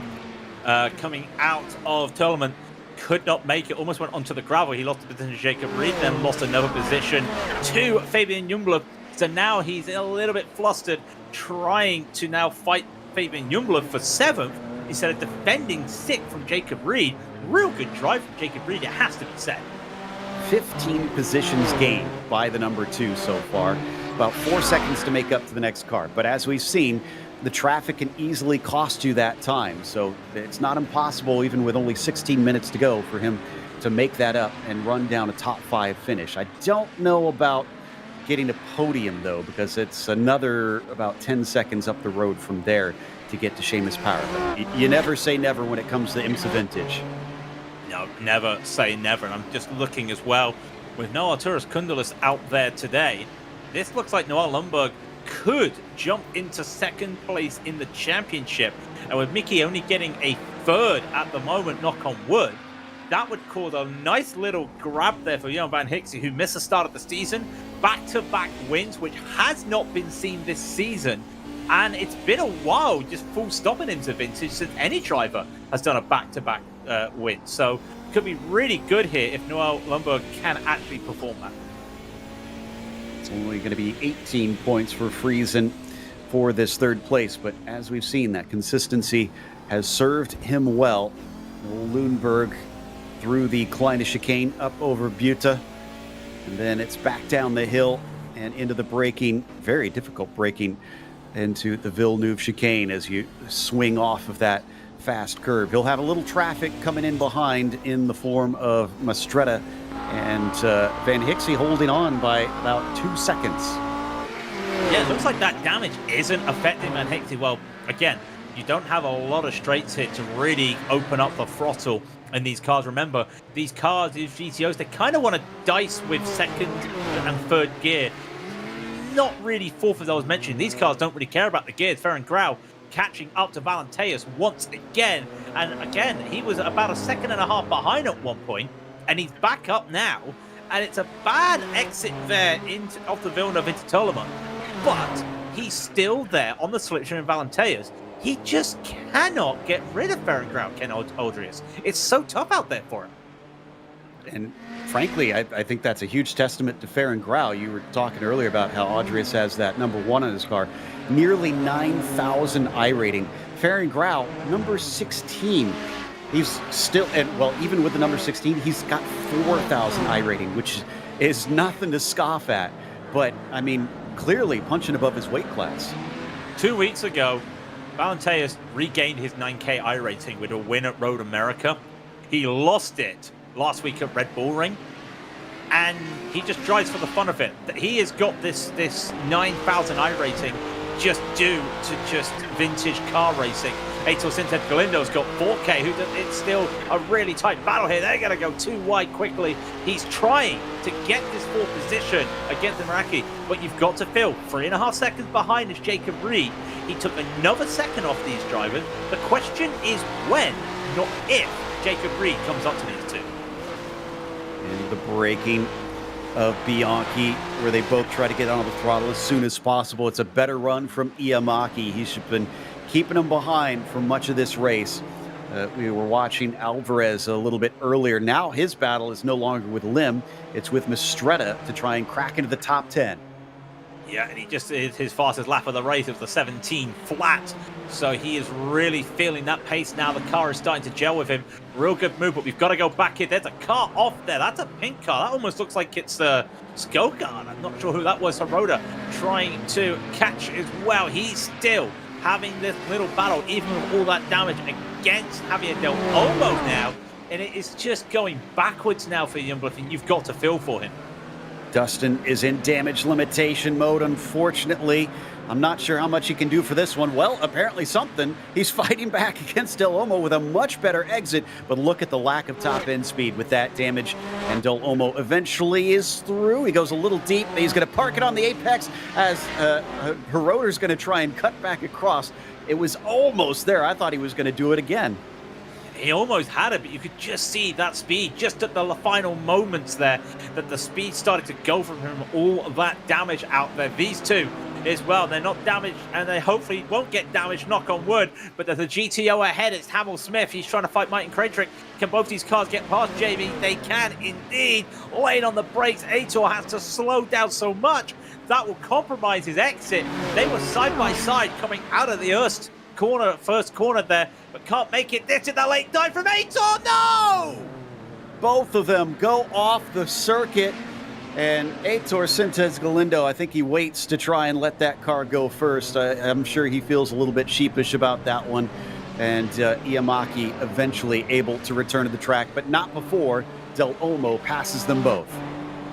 coming out of tournament. Could not make it. Almost went onto the gravel. He lost the position to Jacob Reed, then lost another position to Fabian Jungbluth. So now he's a little bit flustered, trying to now fight Fabian Jungbluth for 7th instead of defending 6th from Jacob Reed. Real good drive from Jacob Reed, it has to be said. 15 positions gained by the number 2 so far. About 4 seconds to make up to the next car. But as we've seen, the traffic can easily cost you that time. So it's not impossible, even with only 16 minutes to go, for him to make that up and run down a top 5 finish. I don't know about getting a podium, though, because it's another about 10 seconds up the road from there to get to Seamus Power. You never say never when it comes to IMSA Vintage. No, never say never. And I'm just looking as well, with Noah Arturas Kundelis out there today, this looks like Noah Lundberg could jump into 2nd place in the championship. And with Mickey only getting a 3rd at the moment, knock on wood, that would cause a nice little grab there for Joram Van Hixie, who missed the start of the season. Back-to-back wins, which has not been seen this season. And it's been a while, just full stop in IMSA Vintage, since any driver has done a back-to-back win. So it could be really good here if Noah Lundberg can actually perform that. It's only going to be 18 points for Friesen for this 3rd place, but as we've seen, that consistency has served him well. Lundberg through the Kleine chicane up over Buta, and then it's back down the hill and into the braking, very difficult braking, into the Villeneuve chicane as you swing off of that fast curve. He'll have a little traffic coming in behind in the form of Mastretta, and Van Hixie holding on by about 2 seconds. Yeah, it looks like that damage isn't affecting Van Hixie. Well, again, you don't have a lot of straights here to really open up the throttle in these cars. Remember, these cars, these GTOs, they kind of want to dice with 2nd and 3rd gear. Not really 4th, as I was mentioning. These cars don't really care about the gears. Ferenc Grau catching up to Valenteus once again. And again, he was about 1.5 seconds behind at one point, and he's back up now. And it's a bad exit there off the Villeneuve into Tollerman. But he's still there on the slipstream in Valenteus. He just cannot get rid of Ferenc Grau, Ken Aldrius. It's so tough out there for him. And frankly, I think that's a huge testament to Ferenc Grau. You were talking earlier about how Aldrius has that number 1 on his car. Nearly 9,000 iRating. Ferenc Grau, number 16. He's still, and well, even with the number 16, he's got 4,000 iRating, which is nothing to scoff at. But, I mean, clearly punching above his weight class. 2 weeks ago, Valenteus regained his 9K iRating with a win at Road America. He lost it last week at Red Bull Ring, and he just drives for the fun of it. He has got this 9,000 iRacing just due to just vintage car racing. Aitor Sintet Galindo's got 4K, it's still a really tight battle here. They're going to go too wide quickly. He's trying to get this fourth position against Imeraki, but you've got to feel 3.5 seconds behind is Jacob Reed. He took another second off these drivers. The question is when, not if, Jacob Reed comes up to these two. And the braking of Bianchi, where they both try to get on the throttle as soon as possible. It's a better run from Iamaki. He's been keeping him behind for much of this race. We were watching Alvarez a little bit earlier. Now his battle is no longer with Lim. It's with Mistretta to try and crack into the top 10. Yeah, and he just is his fastest lap of the race of the 17 flat. So he is really feeling that pace now. The car is starting to gel with him. Real good move, but we've got to go back in. There's a car off there. That's a pink car. That almost looks like it's Skogard. I'm not sure who that was. Haroda trying to catch as well. He's still having this little battle, even with all that damage against Javier Del Olmo now. And it is just going backwards now for Youngblood, and you've got to feel for him. Dustin is in damage limitation mode, unfortunately. I'm not sure how much he can do for this one. Well, apparently something. He's fighting back against Del Olmo with a much better exit, but look at the lack of top-end speed with that damage. And Del Olmo eventually is through. He goes a little deep. He's going to park it on the apex as Hiroder's going to try and cut back across. It was almost there. I thought he was going to do it again. He almost had it, but you could just see that speed just at the final moments there, that the speed started to go from him, all of that damage out there. These two as well, they're not damaged, and they hopefully won't get damaged, knock on wood, but there's a GTO ahead. It's Hamill Smith. He's trying to fight Martin Kredrick. Can both these cars get past Jamie? They can indeed. Laying on the brakes, Aitor has to slow down so much that will compromise his exit. They were side by side coming out of the first corner there, but can't make it. This is the late dive from Aitor. No! Both of them go off the circuit, and Aitor Sintes Galindo, I think he waits to try and let that car go first. I'm sure he feels a little bit sheepish about that one, and Iamaki eventually able to return to the track, but not before Del Olmo passes them both.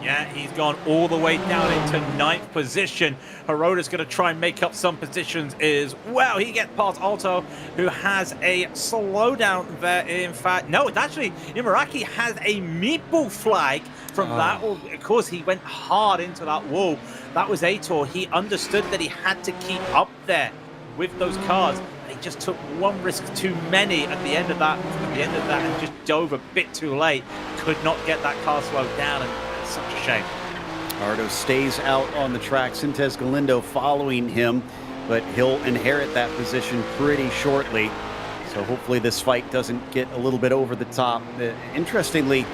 Yeah, he's gone all the way down into 9th position. Hiroda's going to try and make up some positions as well. He gets past Alto, who has a slowdown there. In fact, no, it's actually Imeraki has a meatball flag from that. Well, of course, he went hard into that wall. That was Aitor. He understood that he had to keep up there with those cars. He just took one risk too many at the end of that, and just dove a bit too late. Could not get that car slowed down, and such a shame. Ardo stays out on the track. Sintes Galindo following him, but he'll inherit that position pretty shortly. So hopefully this fight doesn't get a little bit over the top. Interestingly,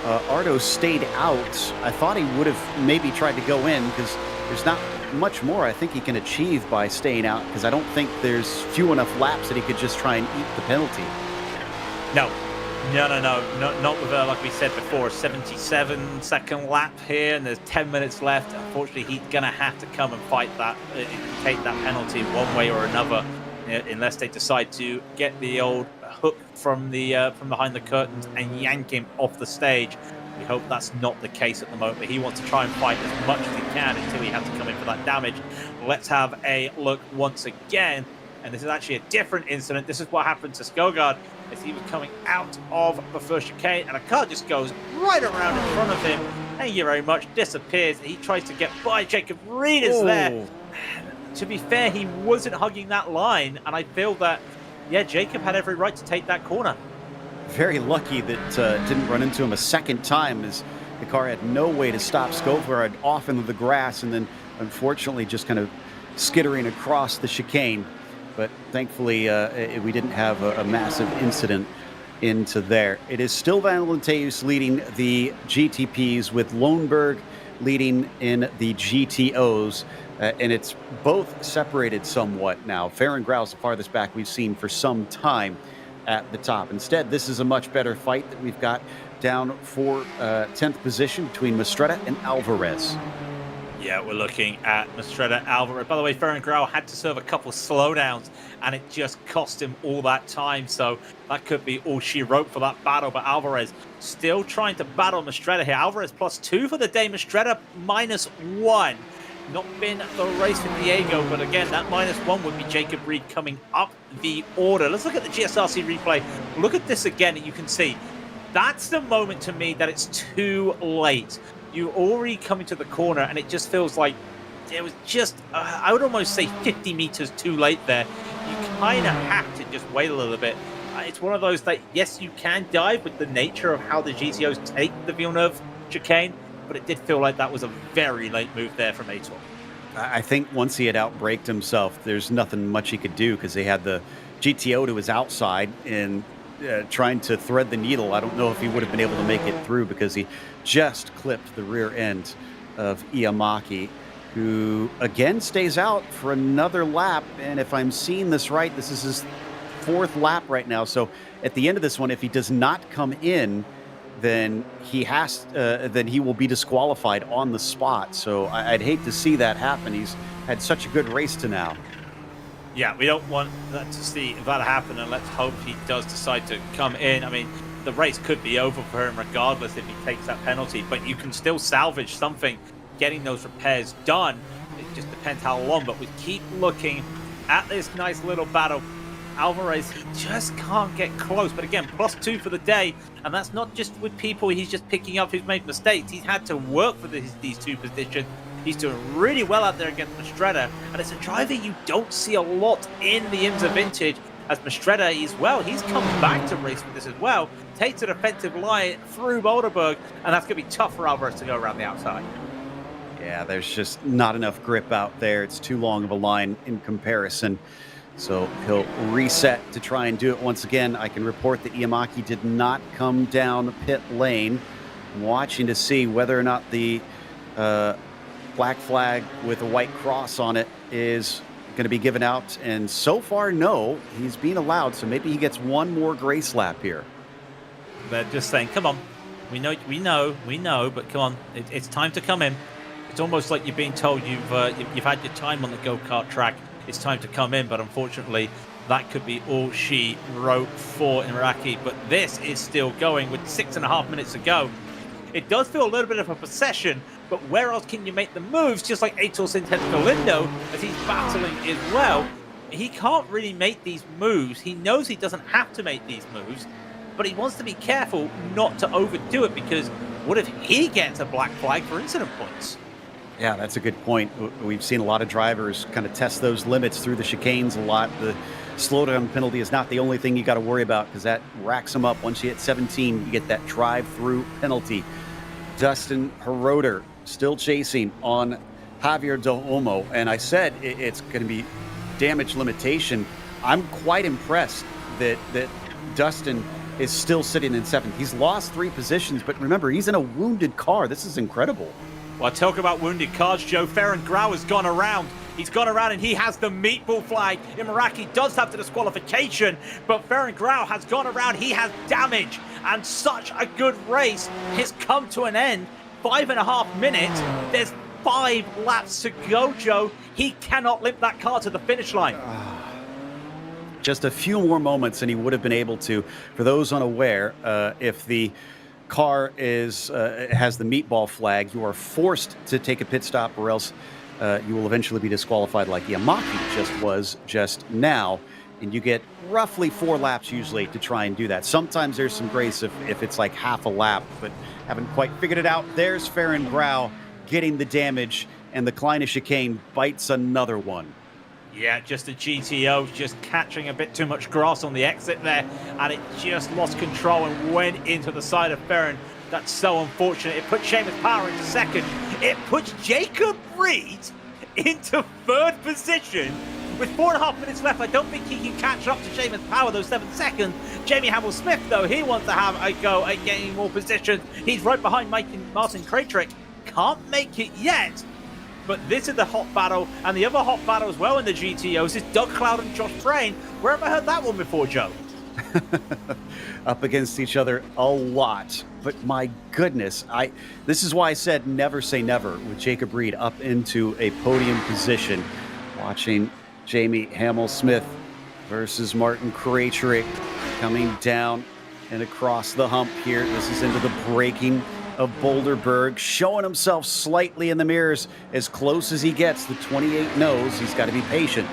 Ardo stayed out. I thought he would have maybe tried to go in, because there's not much more I think he can achieve by staying out, because I don't think there's few enough laps that he could just try and eat the penalty. No, not with, like we said before, a 77-second lap here, and there's 10 minutes left. Unfortunately, he's going to have to come and fight that, take that penalty one way or another, unless they decide to get the old hook from behind the curtains and yank him off the stage. We hope that's not the case at the moment, but he wants to try and fight as much as he can until he has to come in for that damage. Let's have a look once again, and this is actually a different incident. This is what happened to Skogard as he was coming out of the first chicane, and a car just goes right around in front of him. Thank you very much. Disappears. He tries to get by. Jacob Reed is there. To be fair, he wasn't hugging that line, and I feel that, yeah, Jacob had every right to take that corner. Very lucky that didn't run into him a second time, as the car had no way to stop Skogard off into the grass, and then unfortunately just kind of skittering across the chicane. But thankfully, we didn't have a massive incident into there. It is still Van Lenteus leading the GTPs, with Loenberg leading in the GTOs, and it's both separated somewhat now. Farron Grouse, the farthest back we've seen for some time at the top. Instead, this is a much better fight that we've got down for 10th position between Mistretta and Alvarez. Yeah, we're looking at Mastretta Alvarez. By the way, Ferran Grau had to serve a couple slowdowns, and it just cost him all that time. So that could be all she wrote for that battle. But Alvarez still trying to battle Mastretta here. Alvarez +2 for the day. Mastretta -1. Not been the race for Diego, but again, that -1 would be Jacob Reed coming up the order. Let's look at the GSRC replay. Look at this again, and you can see that's the moment to me that it's too late. You're already coming to the corner, and it just feels like it was just, I would almost say 50 meters too late there. You kind of have to just wait a little bit. It's one of those that, yes, you can dive with the nature of how the GTOs take the Villeneuve chicane, but it did feel like that was a very late move there from Aitor. I think once he had outbraked himself, there's nothing much he could do because they had the GTO to his outside and trying to thread the needle. I don't know if he would have been able to make it through because he just clipped the rear end of Iamaki, who again stays out for another lap. And if I'm seeing this right, this is his 4th lap right now. So at the end of this one, if he does not come in, then he will be disqualified on the spot. So I'd hate to see that happen. He's had such a good race to now. Yeah, we don't want that to see that happen, and let's hope he does decide to come in. I mean, the race could be over for him regardless if he takes that penalty, but you can still salvage something getting those repairs done. It just depends how long, but we keep looking at this nice little battle. Alvarez, he just can't get close, but again, +2 for the day, and that's not just with people he's just picking up who've made mistakes. He's had to work for these 2 positions. He's doing really well out there against Mastretta, and it's a driver you don't see a lot in the IMSA Vintage, as Mastretta as well. He's come back to race with this as well, takes a defensive line through Boulderberg, and that's going to be tough for Alvarez to go around the outside. Yeah, there's just not enough grip out there. It's too long of a line in comparison. So he'll reset to try and do it once again. I can report that Iamaki did not come down pit lane. I'm watching to see whether or not the black flag with a white cross on it is going to be given out. And so far, no, he's being allowed. So maybe he gets one more grace lap here. They're just saying, come on. We know, but come on. It's time to come in. It's almost like you're being told you've had your time on the go-kart track. It's time to come in, but unfortunately, that could be all she wrote for Iraqi. But this is still going with 6.5 minutes to go. It does feel a little bit of a possession, but where else can you make the moves? Just like Aitor Sintet Galindo, as he's battling as well. He can't really make these moves. He knows he doesn't have to make these moves, but he wants to be careful not to overdo it, because what if he gets a black flag for incident points? Yeah, that's a good point. We've seen a lot of drivers kind of test those limits through the chicanes a lot. The slowdown penalty is not the only thing you got to worry about, because that racks them up. Once you hit 17, you get that drive-through penalty. Dustin Heroder still chasing on Javier Del Olmo, and I said it's going to be damage limitation. I'm quite impressed that Dustin is still sitting in 7th. He's lost 3 positions, but remember, he's in a wounded car. This is incredible. Well, talk about wounded cars, Joe. Ferran Grau has gone around. He's gone around and he has the meatball flag. Imaraki does have the disqualification, but Ferran Grau has gone around. He has damage, and such a good race has come to an end. 5.5 minutes. There's 5 laps to go, Joe. He cannot limp that car to the finish line. Just a few more moments and he would have been able to. For those unaware, if the car has the meatball flag, you are forced to take a pit stop, or else you will eventually be disqualified, like Iamaki just now, and you get roughly 4 laps usually to try and do that. Sometimes there's some grace if it's like half a lap, but haven't quite figured it out. There's Ferran Grau getting the damage, and the Kleine chicane bites another one. Yeah, just a GTO just catching a bit too much grass on the exit there, and it just lost control and went into the side of Ferran. That's so unfortunate. It put Seamus Power into 2nd. It puts Jacob Reed into 3rd position. With 4.5 minutes left, I don't think he can catch up to Seamus Power, those 7 seconds. Jamie Hamill-Smith, though, he wants to have a go at getting more positions. He's right behind Martin Krajcik. Can't make it yet. But this is the hot battle, and the other hot battle as well in the GTOs is Doug Cloud and Josh Brain. Where have I heard that one before, Joe? up against each other a lot. But my goodness, this is why I said never say never with Jacob Reed up into a podium position. Watching Jamie Hamill-Smith versus Martin Krejcik coming down and across the hump here. This is into the braking of Boulderberg, showing himself slightly in the mirrors as close as he gets. The 28 knows he's got to be patient.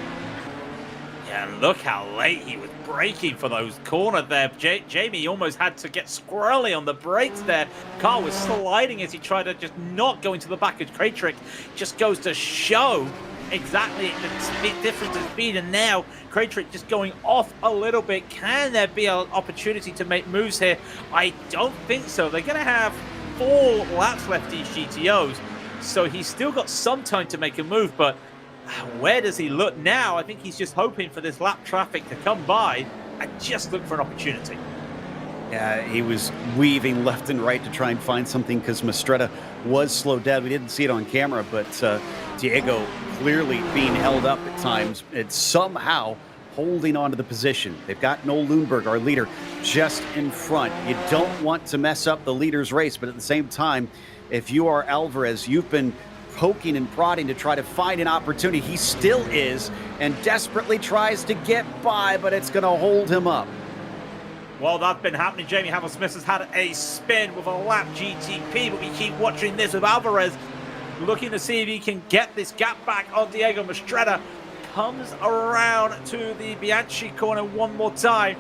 Yeah, look how late he was braking for those corners there. Jamie almost had to get squirrely on the brakes there. Car was sliding as he tried to just not go into the back of Krejcik. Just goes to show exactly the difference in speed, and now Krejcik just going off a little bit. Can there be an opportunity to make moves here? I don't think so. They're going to have 4 laps left, these GTOs, so he's still got some time to make a move, but where does he look now? I think he's just hoping for this lap traffic to come by and just look for an opportunity. Yeah, he was weaving left and right to try and find something because Mastretta was slowed down. We didn't see it on camera, but Diego clearly being held up at times. It's somehow holding on to the position. They've got Noel Lundberg, our leader, just in front. You don't want to mess up the leader's race, but at the same time, if you are Alvarez, you've been poking and prodding to try to find an opportunity. He still is and desperately tries to get by, but it's going to hold him up. Well, that's been happening. Jamie Hamill-Smith has had a spin with a lap GTP, but we keep watching this with Alvarez, looking to see if he can get this gap back on Diego Mastretta. Comes around to the Bianchi corner one more time.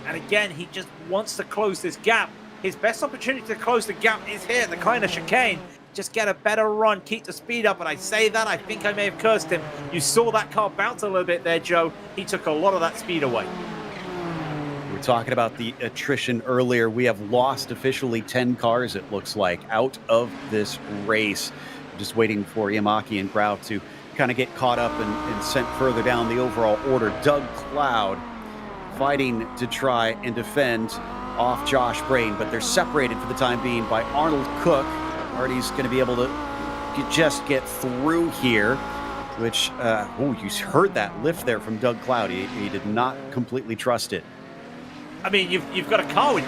And again, he just wants to close this gap. His best opportunity to close the gap is here at the Kleiner chicane. Just get a better run, keep the speed up. And I say that, I think I may have cursed him. You saw that car bounce a little bit there, Joe. He took a lot of that speed away. We were talking about the attrition earlier. We have lost officially 10 cars, it looks like, out of this race. Just waiting for Yamaki and Grau to kind of get caught up and sent further down the overall order. Doug Cloud fighting to try and defend off Josh Brain, but they're separated for the time being by Arnold Cook. Artie's going to be able to just get through here, which, you heard that lift there from Doug Cloud. He did not completely trust it. I mean, you've got a car with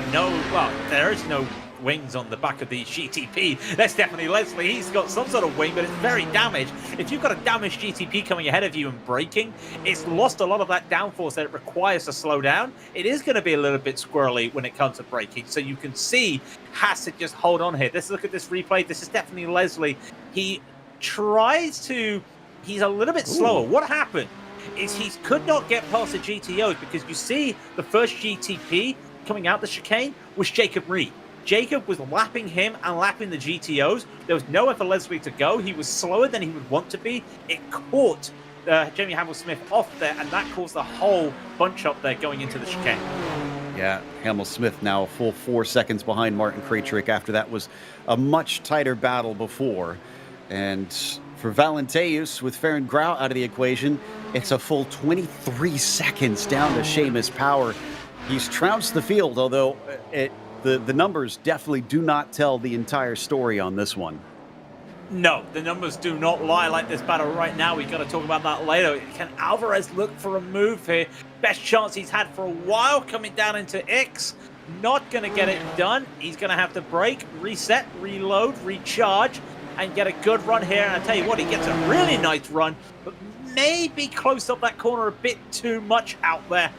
there is no wings on the back of the GTP. That's definitely Leslie. He's got some sort of wing, but it's very damaged. If you've got a damaged GTP coming ahead of you and braking, it's lost a lot of that downforce that it requires to slow down. It is going to be a little bit squirrely when it comes to braking. So you can see has to just hold on here. Look at this replay. This is definitely Leslie. He tries to, he's a little bit slower. What happened is he could not get past the GTOs because you see the first GTP coming out the chicane was Jacob Reed. Jacob was lapping him and lapping the GTOs. There was nowhere for Leslie to go. He was slower than he would want to be. It caught Jamie Hamill-Smith off there, and that caused the whole bunch up there going into the chicane. Yeah, Hamill-Smith now a full 4 seconds behind Martin Krejcik. After that was a much tighter battle before. And for Valenteus, with Farron Grau out of the equation, it's a full 23 seconds down to Seamus Power. He's trounced the field, although the numbers definitely do not tell the entire story on this one. No, the numbers do not lie like this battle right now. We've got to talk about that later. Can Alvarez look for a move here? Best chance he's had for a while coming down into X. Not going to get it done. He's going to have to brake, reset, reload, recharge, and get a good run here. And I tell you what, he gets a really nice run, but maybe close up that corner a bit too much out there.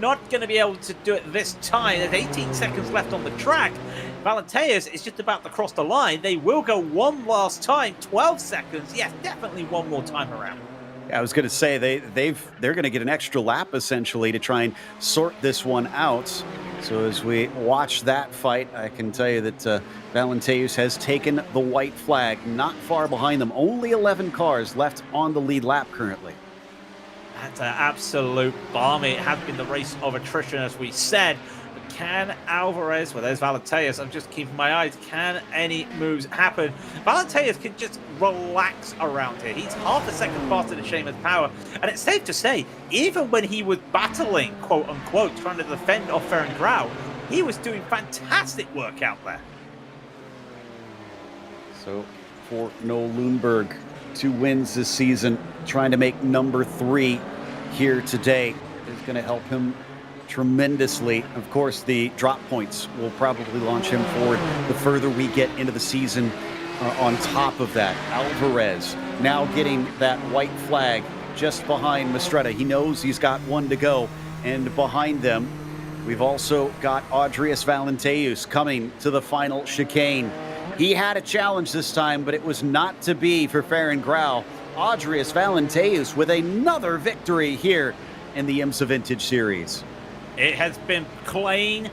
Not going to be able to do it this time. There's 18 seconds left on the track. Valenteus is just about to cross the line. They will go one last time. 12 seconds. Yes, definitely one more time around. I was going to say they're going to get an extra lap essentially to try and sort this one out. So as we watch that fight, I can tell you that Valenteus has taken the white flag, not far behind them. Only 11 cars left on the lead lap currently. That's an absolute bomb. It has been the race of attrition, as we said. But can Alvarez, well, there's Valenteus. I'm just keeping my eyes. Can any moves happen? Valenteus can just relax around here. He's half a second faster than Seamus Power. And it's safe to say, even when he was battling, quote unquote, trying to defend off Farron Grau, he was doing fantastic work out there. So for Noel Lundberg, 2 wins this season, trying to make number 3 here today is going to help him tremendously. Of course, the drop points will probably launch him forward the further we get into the season. On top of that, Alvarez now getting that white flag just behind Mistretta. He knows he's got one to go. And behind them, we've also got Adrius Valenteus coming to the final chicane. He had a challenge this time, but it was not to be for Farron Grau. Adrius Valenteus with another victory here in the IMSA Vintage Series. It has been clean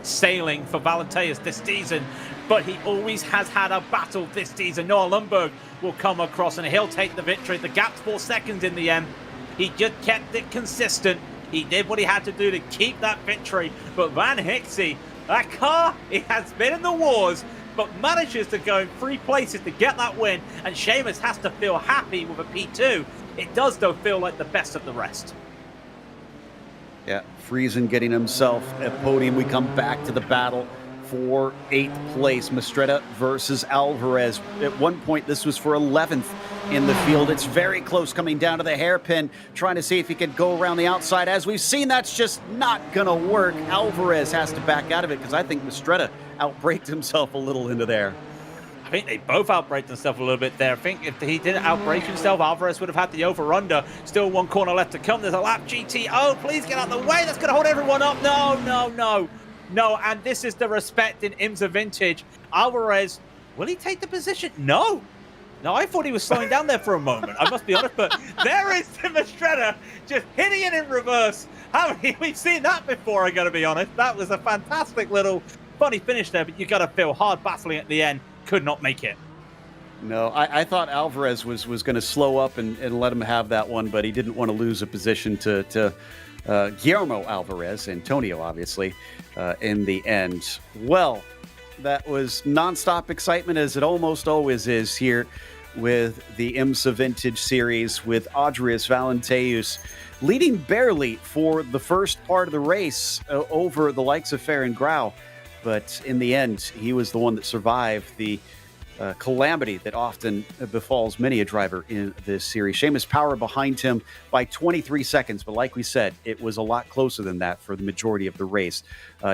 sailing for Valenteus this season, but he always has had a battle this season. Noah Lundberg will come across and he'll take the victory. The gap's 4 seconds in the end. He just kept it consistent. He did what he had to do to keep that victory. But Van Hixie, that car, it has been in the wars, but manages to go in 3 places to get that win. And Seamus has to feel happy with a P2. It does, though, feel like the best of the rest. Yeah, Friesen getting himself a podium. We come back to the battle for 8th place. Mistretta versus Alvarez. At one point, this was for 11th in the field. It's very close, coming down to the hairpin, trying to see if he could go around the outside. As we've seen, that's just not going to work. Alvarez has to back out of it because I think Mistretta outbraked himself a little into there. I think they both outbraked themselves a little bit there. I think if he didn't outbrake himself, Alvarez would have had the over-under. Still 1 corner left to come. There's a lap GTO. Please get out of the way. That's going to hold everyone up. No, and this is the respect in IMSA Vintage. Alvarez, will he take the position? No, I thought he was slowing down there for a moment. I must be honest, but there is Tim Mistretta just hitting it in reverse. We've seen that before, I got to be honest. That was a fantastic little funny finish there, but you got to feel hard battling at the end. Could not make it. No, I thought Alvarez was going to slow up and let him have that one, but he didn't want to lose a position to Guillermo Alvarez, Antonio, obviously, in the end. Well, that was nonstop excitement, as it almost always is here with the IMSA Vintage Series, with Adrius Valenteus leading barely for the first part of the race over the likes of Farron Grau. But in the end, he was the one that survived the calamity that often befalls many a driver in this series. Seamus Power behind him by 23 seconds, but like we said, it was a lot closer than that for the majority of the race.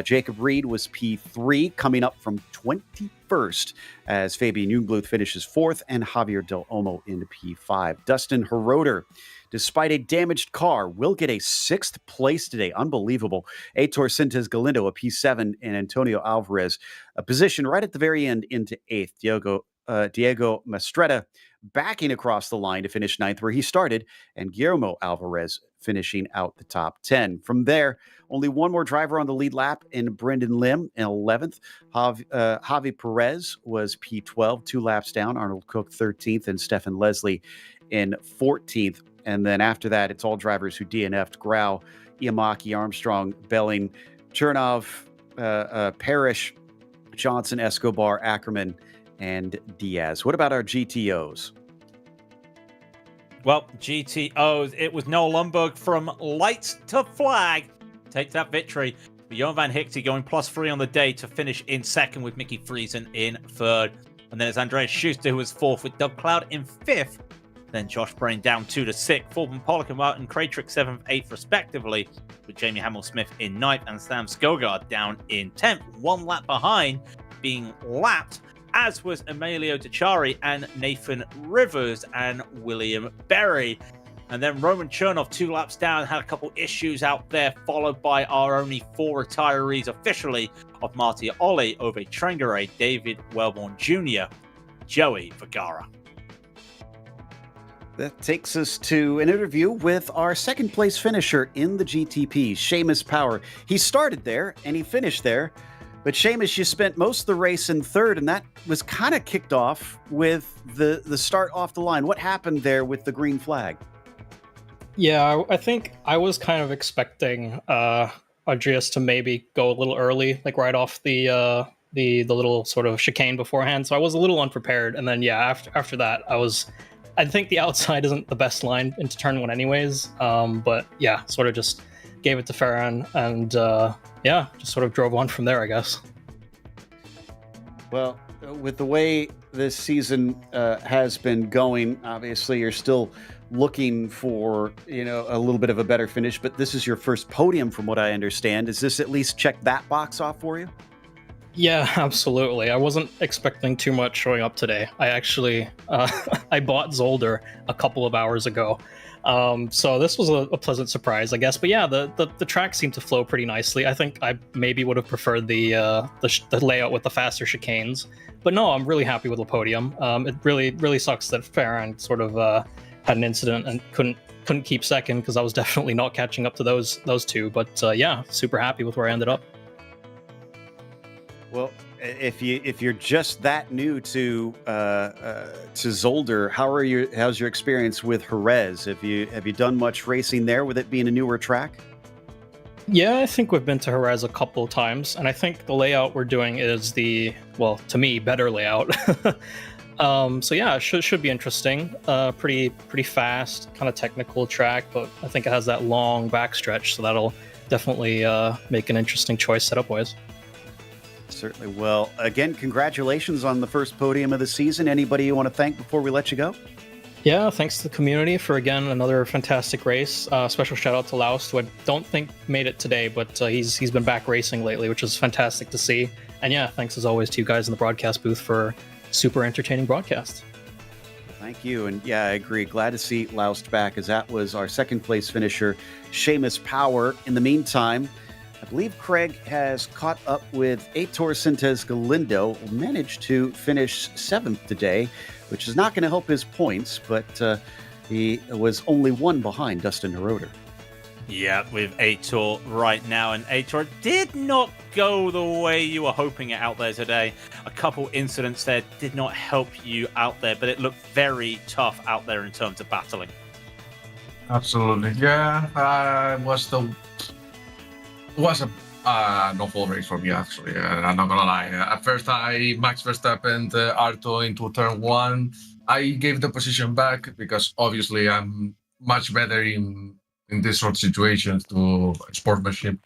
Jacob Reed was P3, coming up from 21st as Fabian Jungbluth finishes 4th and Javier Del Olmo into P5. Dustin Heroder, despite a damaged car, will get a 6th place today. Unbelievable. Aitor Sintes Galindo, a P7, and Antonio Alvarez, a position right at the very end into 8th. Diego Mistretta backing across the line to finish 9th where he started, and Guillermo Alvarez finishing out the top 10. From there, only one more driver on the lead lap in Brendan Lim in 11th. Javi Perez was P12, 2 laps down. Arnold Cook 13th, and Stefan Leslie in 14th. And then after that, it's all drivers who DNF'd: Grau, Iamaki, Armstrong, Belling, Chernov, Parrish, Johnson, Escobar, Ackerman, and Diaz. What about our GTOs? Well, GTOs, it was Noah Lundberg from lights to flag. Takes that victory. Johan Van Hixie going +3 on the day to finish in 2nd with Mickey Friesen in 3rd. And then it's Andreas Schuster who was 4th with Doug Cloud in 5th. Then Josh Brain down 2 to 6th. Fulton Pollock and Martin Kraytrick 7th, 8th respectively, with Jamie Hamill-Smith in 9th and Sam Skogard down in 10th. 1 lap behind, being lapped, as was Emilio Dechari and Nathan Rivers and William Berry. And then Roman Chernov 2 laps down, had a couple issues out there, followed by our only 4 retirees officially of Martia Olli, Ove Trengere, David Wellborn Jr., Joey Vergara. That takes us to an interview with our 2nd place finisher in the GTP, Seamus Power. He started there and he finished there, but Seamus, you spent most of the race in 3rd, and that was kind of kicked off with the start off the line. What happened there with the green flag? Yeah, I think I was kind of expecting Andreas to maybe go a little early, like right off the little sort of chicane beforehand. So I was a little unprepared, and then after that, I think the outside isn't the best line into turn 1 anyways. But yeah, sort of just gave it to Farron and just sort of drove on from there, I guess. Well, with the way this season has been going, obviously you're still looking for, a little bit of a better finish, but this is your first podium from what I understand. Does this at least check that box off for you? Yeah, absolutely. I wasn't expecting too much showing up today. I actually, I bought Zolder a couple of hours ago. So this was a pleasant surprise, I guess. But yeah, the track seemed to flow pretty nicely. I think I maybe would have preferred the layout with the faster chicanes. But no, I'm really happy with the podium. It really sucks that Farron sort of had an incident and couldn't keep second, because I was definitely not catching up to those two. But yeah, super happy with where I ended up. Well, if you're just that new to Zolder, how's your experience with Jerez? Have you done much racing there with it being a newer track? Yeah, I think we've been to Jerez a couple of times, and I think the layout we're doing is to me, better layout. So yeah, it should be interesting. Pretty fast, kind of technical track, but I think it has that long backstretch, so that'll definitely make an interesting choice setup-wise. Certainly. Well, again, congratulations on the first podium of the season. Anybody you want to thank before we let you go? Yeah, thanks to the community for, again, another fantastic race. Special shout out to Laos, who I don't think made it today, but he's been back racing lately, which is fantastic to see. And yeah, thanks as always to you guys in the broadcast booth for super entertaining broadcasts. Thank you. And yeah, I agree. Glad to see Laust back, as that was our second place finisher, Seamus Power. In the meantime, I believe Craig has caught up with Heitor Sintes Galindo, who managed to finish 7th today, which is not going to help his points, but he was only one behind Dustin Hiroder. Yeah, with Heitor right now, and Heitor did not go the way you were hoping it out there today. A couple incidents there did not help you out there, but it looked very tough out there in terms of battling. Absolutely. Yeah, it was an awful race for me, actually. I'm not gonna lie. At first, Max Verstappen Arto into turn 1. I gave the position back because obviously I'm much better in this sort of situations to sportsmanship.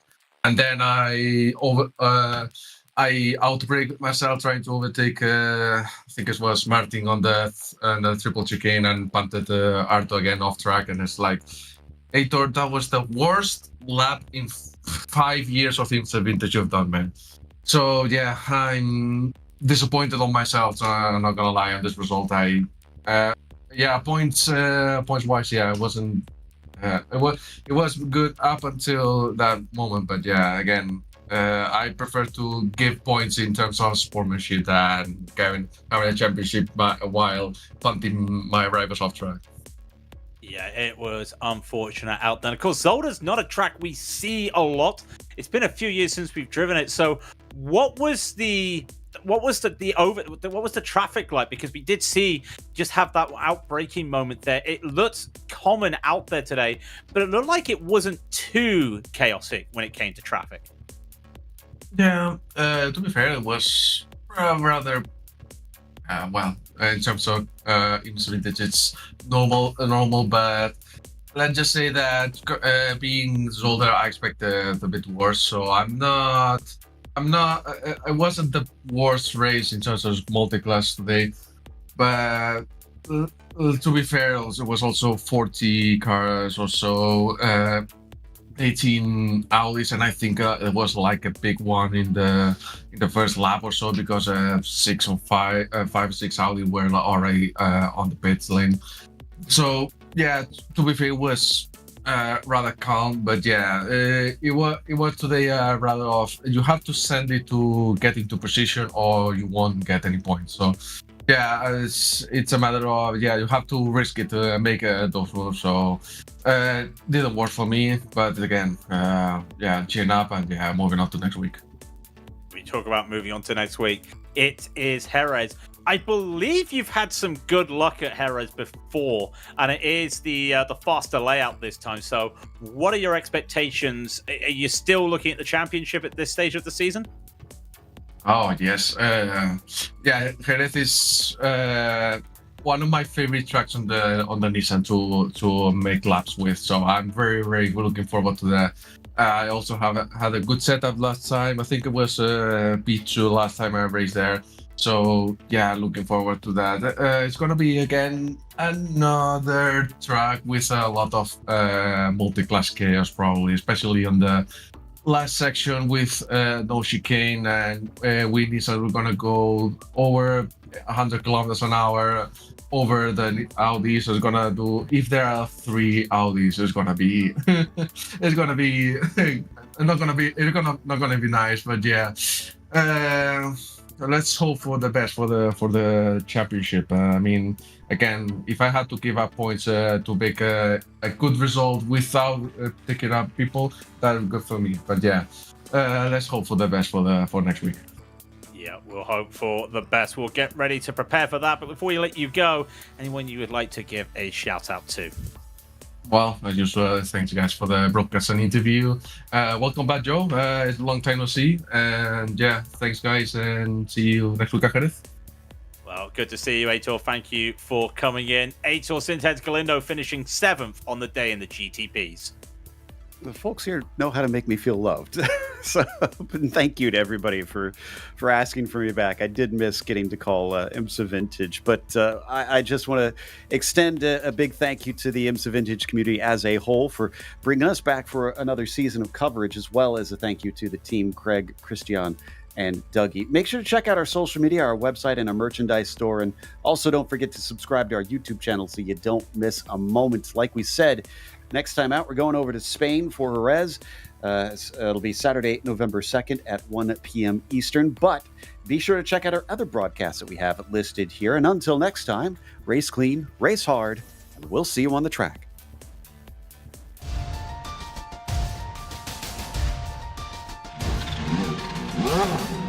And then I outbraked myself trying to overtake. I think it was Martin on the triple chicane and punted Arto again off track. And it's like, Heitor, that was the worst lap in 5 years of IMSA Vintage you've done, man. So yeah, I'm disappointed on myself. So I'm not gonna lie on this result. Points wise, yeah, it wasn't. It was good up until that moment, but yeah, again, I prefer to give points in terms of sportsmanship than having a championship while punting my rivals off track. Yeah, it was unfortunate out there. Of course, Zolder's not a track we see a lot. It's been a few years since we've driven it. So, what was the traffic like? Because we did see just have that outbreaking moment there. It looked common out there today, but it looked like it wasn't too chaotic when it came to traffic. Yeah, to be fair, it was rather in terms of IMSA Vintage, it's normal, but let's just say that being Zolder, I expect a bit worse. So it wasn't the worst race in terms of multiclass today, but to be fair, it was also 40 cars or so, 18 Audis, and I think it was like a big one in the first lap or so, because 5 or 6 Audi were already on the pit lane. So yeah, to be fair, it was rather calm, but yeah, it was today rather off. You have to send it to get into position, or you won't get any points. So yeah, it's a matter of you have to risk it to make those moves. So didn't work for me, but again, chin up and moving on to next week. We talk about moving on to next week. It is Jerez. I believe you've had some good luck at Jerez before, and it is the faster layout this time. So, what are your expectations? Are you still looking at the championship at this stage of the season? Oh yes, Jerez is one of my favorite tracks on the Nissan to make laps with. So I'm very looking forward to that. I also had a good setup last time. I think it was P2 last time I raced there. So yeah, looking forward to that. It's gonna be again another track with a lot of multi-class chaos, probably, especially on the last section with no chicane, and we decided we're gonna go over 100 kilometers an hour over the Audi. So it's gonna do, if there are 3 Audis, it's gonna be it's gonna be not gonna be nice, but yeah. Let's hope for the best for the championship. I mean, again, if I had to give up points to make a good result without picking up people, that would be good for me. But yeah, let's hope for the best for next week. Yeah, we'll hope for the best. We'll get ready to prepare for that. But before we let you go, anyone you would like to give a shout out to? Well, as usual, thanks guys for the broadcast and interview. Welcome back, Joe. It's a long time no see. And yeah, thanks guys, and see you next week, Jerez. Well, good to see you, Aitor. Thank you for coming in. Aitor Sintes Galindo finishing 7th on the day in the GTPs. The folks here know how to make me feel loved. So thank you to everybody for asking for me back. I did miss getting to call IMSA Vintage, but I just want to extend a big thank you to the IMSA Vintage community as a whole for bringing us back for another season of coverage, as well as a thank you to the team, Craig, Christian, and Dougie. Make sure to check out our social media, our website, and our merchandise store. And also don't forget to subscribe to our YouTube channel so you don't miss a moment. Like we said, next time out, we're going over to Spain for Jerez. It'll be Saturday, November 2nd at 1 p.m. Eastern. But be sure to check out our other broadcasts that we have listed here. And until next time, race clean, race hard, and we'll see you on the track. Wow.